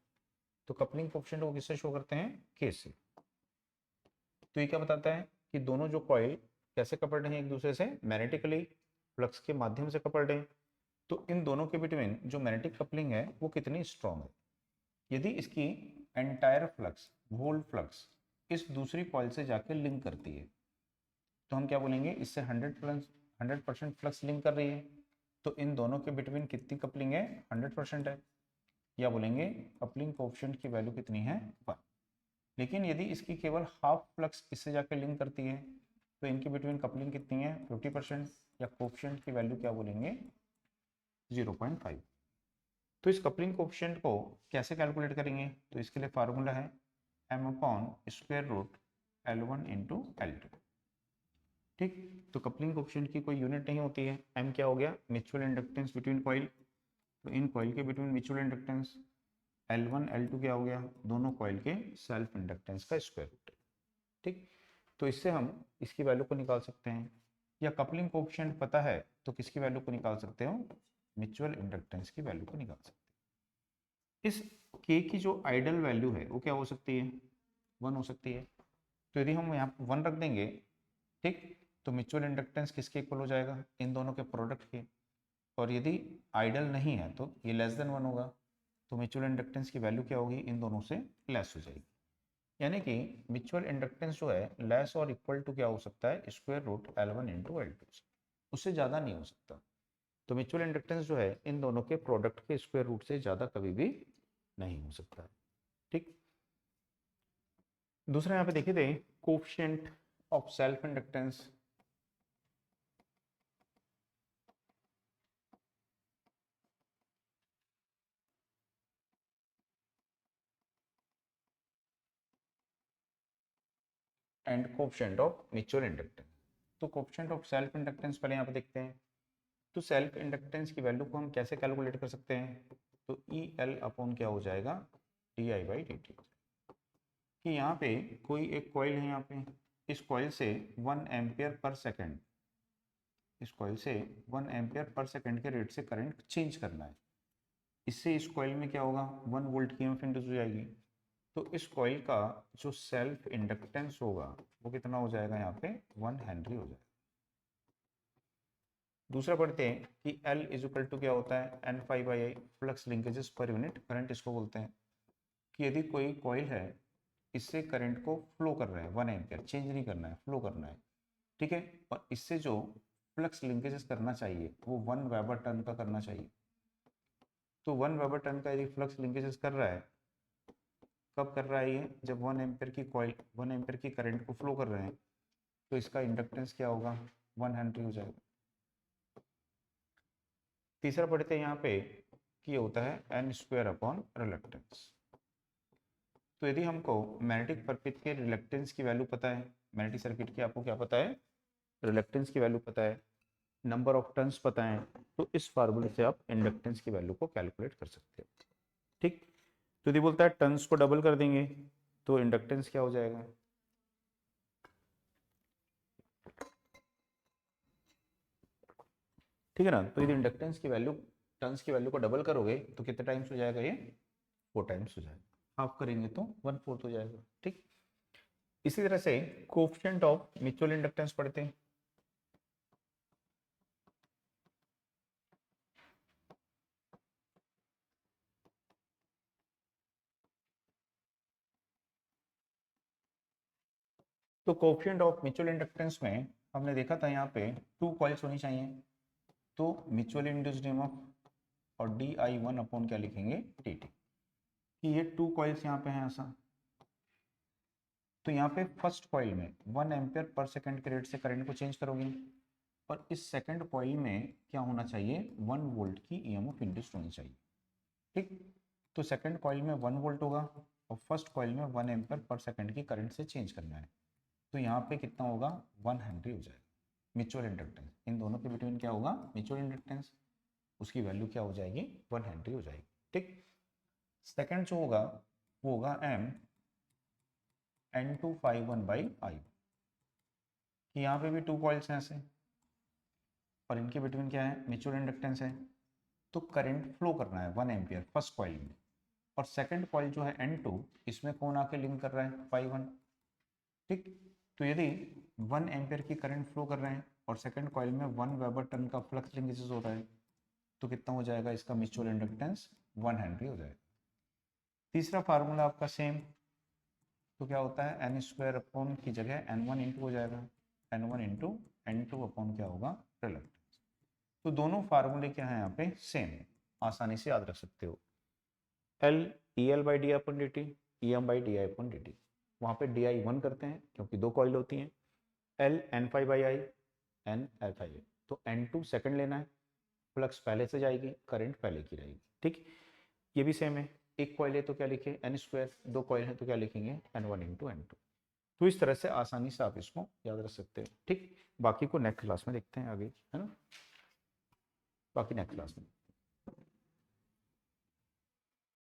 तो कपलिंग कोएफिशिएंट को किससे शो करते हैं, के से। तो ये क्या बताता है कि दोनों जो कॉइल कैसे कपल्ड हैं एक दूसरे से, मैग्नेटिकली, फ्लक्स के माध्यम से कपल्ड हैं। तो इन दोनों के बिटवीन जो मैग्नेटिक कपलिंग है वो कितनी स्ट्रॉन्ग है। यदि इसकी एंटायर फ्लक्स, होल फ्लक्स इस दूसरी कॉइल से जाके लिंक करती है तो हम क्या बोलेंगे, इससे 100% फ्लक्स लिंक कर रही है। तो इन दोनों के बिटवीन कितनी कपलिंग है, 100% है, या बोलेंगे कपलिंग कोएफिशिएंट की वैल्यू कितनी है, 1। लेकिन यदि इसकी केवल हाफ फ्लक्स इससे जाकर लिंक करती है तो इनके बिटवीन कपलिंग कितनी है, 50%, या कोएफिशिएंट की वैल्यू क्या बोलेंगे, 0.5। तो इस कपलिंग कोएफिशिएंट को कैसे कैलकुलेट करेंगे, तो इसके लिए फार्मूला है m/√L1 × L2। ठीक, तो कपलिंग कोएफिशिएंट की कोई यूनिट नहीं होती है, m क्या हो गया, म्यूचुअल इंडक्टेंस बिटवीन कॉइल। तो इन कॉइल के between mutual inductance, L1 L2 क्या हो गया, दोनों कॉइल के सेल्फ इंडक्टेंस का स्क्वायर रूट। ठीक, तो इससे हम इसकी वैल्यू को निकाल सकते हैं, या कपलिंग कोएफिशिएंट पता है तो किसकी वैल्यू को निकाल सकते हो, म्यूचुअल इंडक्टेंस की वैल्यू को निकाल सकते हैं। इस k की जो आइडल वैल्यू है वो क्या हो सकती है, 1 हो सकती है। तो यदि हम यहाँ 1 रख देंगे, ठीक, तो म्यूचुअल इंडक्टेंस किसके इक्वल हो जाएगा, इन दोनों के प्रोडक्ट के। और यदि आइडल नहीं है तो ये लेस देन 1 होगा, तो म्यूचुअल इंडक्टेंस की वैल्यू क्या होगी, इन दोनों से लेस हो जाएगी। यानी कि म्यूचुअल इंडक्टेंस जो है लेस और इक्वल टू क्या हो सकता है, √L1 × L2, उससे ज़्यादा नहीं हो सकता। तो म्यूचुअल इंडक्टेंस जो है इन दोनों के प्रोडक्ट के स्क्वायर रूट से ज़्यादा कभी भी नहीं हो सकता। ठीक, दूसरा यहाँ पे देखिए थे coefficient of self inductance. And coefficient of mutual inductance. तो कोएफिशिएंट ऑफ सेल्फ इंडक्टेंस पहले यहाँ पे देखते हैं। तो सेल्फ इंडक्टेंस की वैल्यू को हम कैसे कैलकुलेट कर सकते हैं, तो ई एल अपॉन क्या हो जाएगा, di/dt। कि यहाँ पे कोई एक कॉइल है, यहाँ पे इस कॉइल से 1 एम्पियर पर सेकेंड, इस कॉइल से 1 एम्पियर पर सेकेंड के रेट से करंट चेंज करना है। इससे इस कॉइल में क्या होगा, 1 वोल्ट की ईएमएफ इंड्यूस हो जाएगी। तो इस कॉइल का जो सेल्फ इंडक्टेंस होगा वो कितना हो जाएगा, यहाँ पे 1 हेनरी हो जाएगा। दूसरा पढ़ते हैं कि L इज इक्वल टू क्या होता है, N∅I, flux linkages per unit current इसको बोलते हैं। कि यदि कोई कॉइल है, इससे करंट को फ्लो कर रहा है 1 एम्पियर, चेंज नहीं करना है, फ्लो करना है, ठीक है, और इससे जो फ्लक्स लिंकेजेस करना चाहिए वो 1 वेबर टर्न का करना चाहिए। तो 1 वेबर टर्न का यदि फ्लक्स लिंकेजेस कर रहा है, कब कर रहा है ये, जब 1 एम्पियर की कॉइल 1 एम्पियर की करंट को फ्लो कर रहे हैं, तो इसका इंडक्टेंस क्या होगा, 1 हेनरी हो जाएगा। तीसरा पढ़ते हैं यहाँ पे कि होता है N²/रिलक्टेंस। तो यदि हमको मैग्नेटिक सर्किट के रिलक्टेंस की वैल्यू पता है, मैग्नेटिक सर्किट की आपको क्या पता है, रिलक्टेंस की वैल्यू पता है, नंबर ऑफ टर्न्स पता है, तो इस फार्मूले से आप इंडक्टेंस की वैल्यू को कैलकुलेट कर सकते हो। ठीक, तो यदि बोलता है टर्न्स को डबल कर देंगे तो इंडक्टेंस क्या हो जाएगा, ठीक है ना। तो यदि इंडक्टेंस की वैल्यू टर्न्स की वैल्यू को डबल करोगे तो कितने टाइम्स हो जाएगा, ये 4 टाइम्स हो जाएगा। हाफ करेंगे तो 1/4 हो जाएगा। ठीक, इसी तरह से कोएफिशिएंट ऑफ म्यूचुअल इंडक्टेंस पढ़ते हैं। तो कोएफिशिएंट ऑफ म्यूचुअल इंडक्टेंस में हमने देखा था यहाँ पे 2 कॉइल्स होनी चाहिए, तो म्यूचुअल इंड्यूस्ड ईएमएफ और di1 अपॉन क्या लिखेंगे, dt। कि ये 2 कॉइल्स यहाँ पे हैं ऐसा, तो यहाँ पे फर्स्ट कॉइल में 1 एम्पियर पर सेकंड के रेट से करंट को चेंज करोगे, और इस सेकंड कॉइल में क्या होना चाहिए, 1 वोल्ट की ईएमएफ इंड्यूस्ड होनी चाहिए। ठीक, तो सेकंड कॉइल में 1 वोल्ट होगा और फर्स्ट कॉइल में 1 एम्पियर पर सेकंड की करंट से चेंज करना है, तो यहाँ पे कितना होगा, 1 हेनरी हो जाएगा। म्यूचुअल इंडक्टेंस इन दोनों के बिटवीन क्या होगा, म्यूचुअल इंडक्टेंस, उसकी वैल्यू क्या हो जाएगी, 1 हेनरी हो जाएगी। ठीक, सेकंड जो होगा वो होगा m N2∅1/I। कि यहाँ पे भी 2 कॉइल्स हैं ऐसे और इनके बिटवीन क्या है, म्यूचुअल इंडक्टेंस है, तो करंट फ्लो करना है 1 एम्पियर फर्स्ट कॉइल में, और सेकंड कॉइल जो है N2, इसमें कौन आके लिंक कर रहा है, ∅1। ठीक, तो यदि 1 एम्पियर की करंट फ्लो कर रहे हैं और सेकंड कॉइल में 1 वेबर टर्न का फ्लक्स लिंकेजेस हो रहा है, तो कितना हो जाएगा, इसका म्यूचुअल इंडक्टेंस 1 हेनरी हो जाएगा। तीसरा फार्मूला आपका सेम, तो क्या होता है, N² अपॉन की जगह N1 इंटू हो जाएगा, N1 इंटू N2 अपॉन क्या होगा, रिलक्टेंस। तो दोनों फार्मूले क्या है यहाँ पे, सेम है, आसानी से याद रख सकते हो। L EL/di upon dt, EM/di upon dt। वहाँ पे di1 करते हैं क्योंकि 2 कॉइल होती हैं, L N∅I, N L∅I। तो N2 सेकंड लेना है, फ्लक्स पहले से जाएगी, करंट पहले की रहेगी। ठीक, ये भी सेम है, एक कॉइल है तो क्या लिखे, N², 2 कॉइल है तो क्या लिखेंगे, N1 इंटू N2। तो इस तरह से आसानी से आप इसको याद रख सकते हैं। ठीक, बाकी को नेक्स्ट क्लास में देखते हैं आगे, है ना, बाकी नेक्स्ट क्लास में।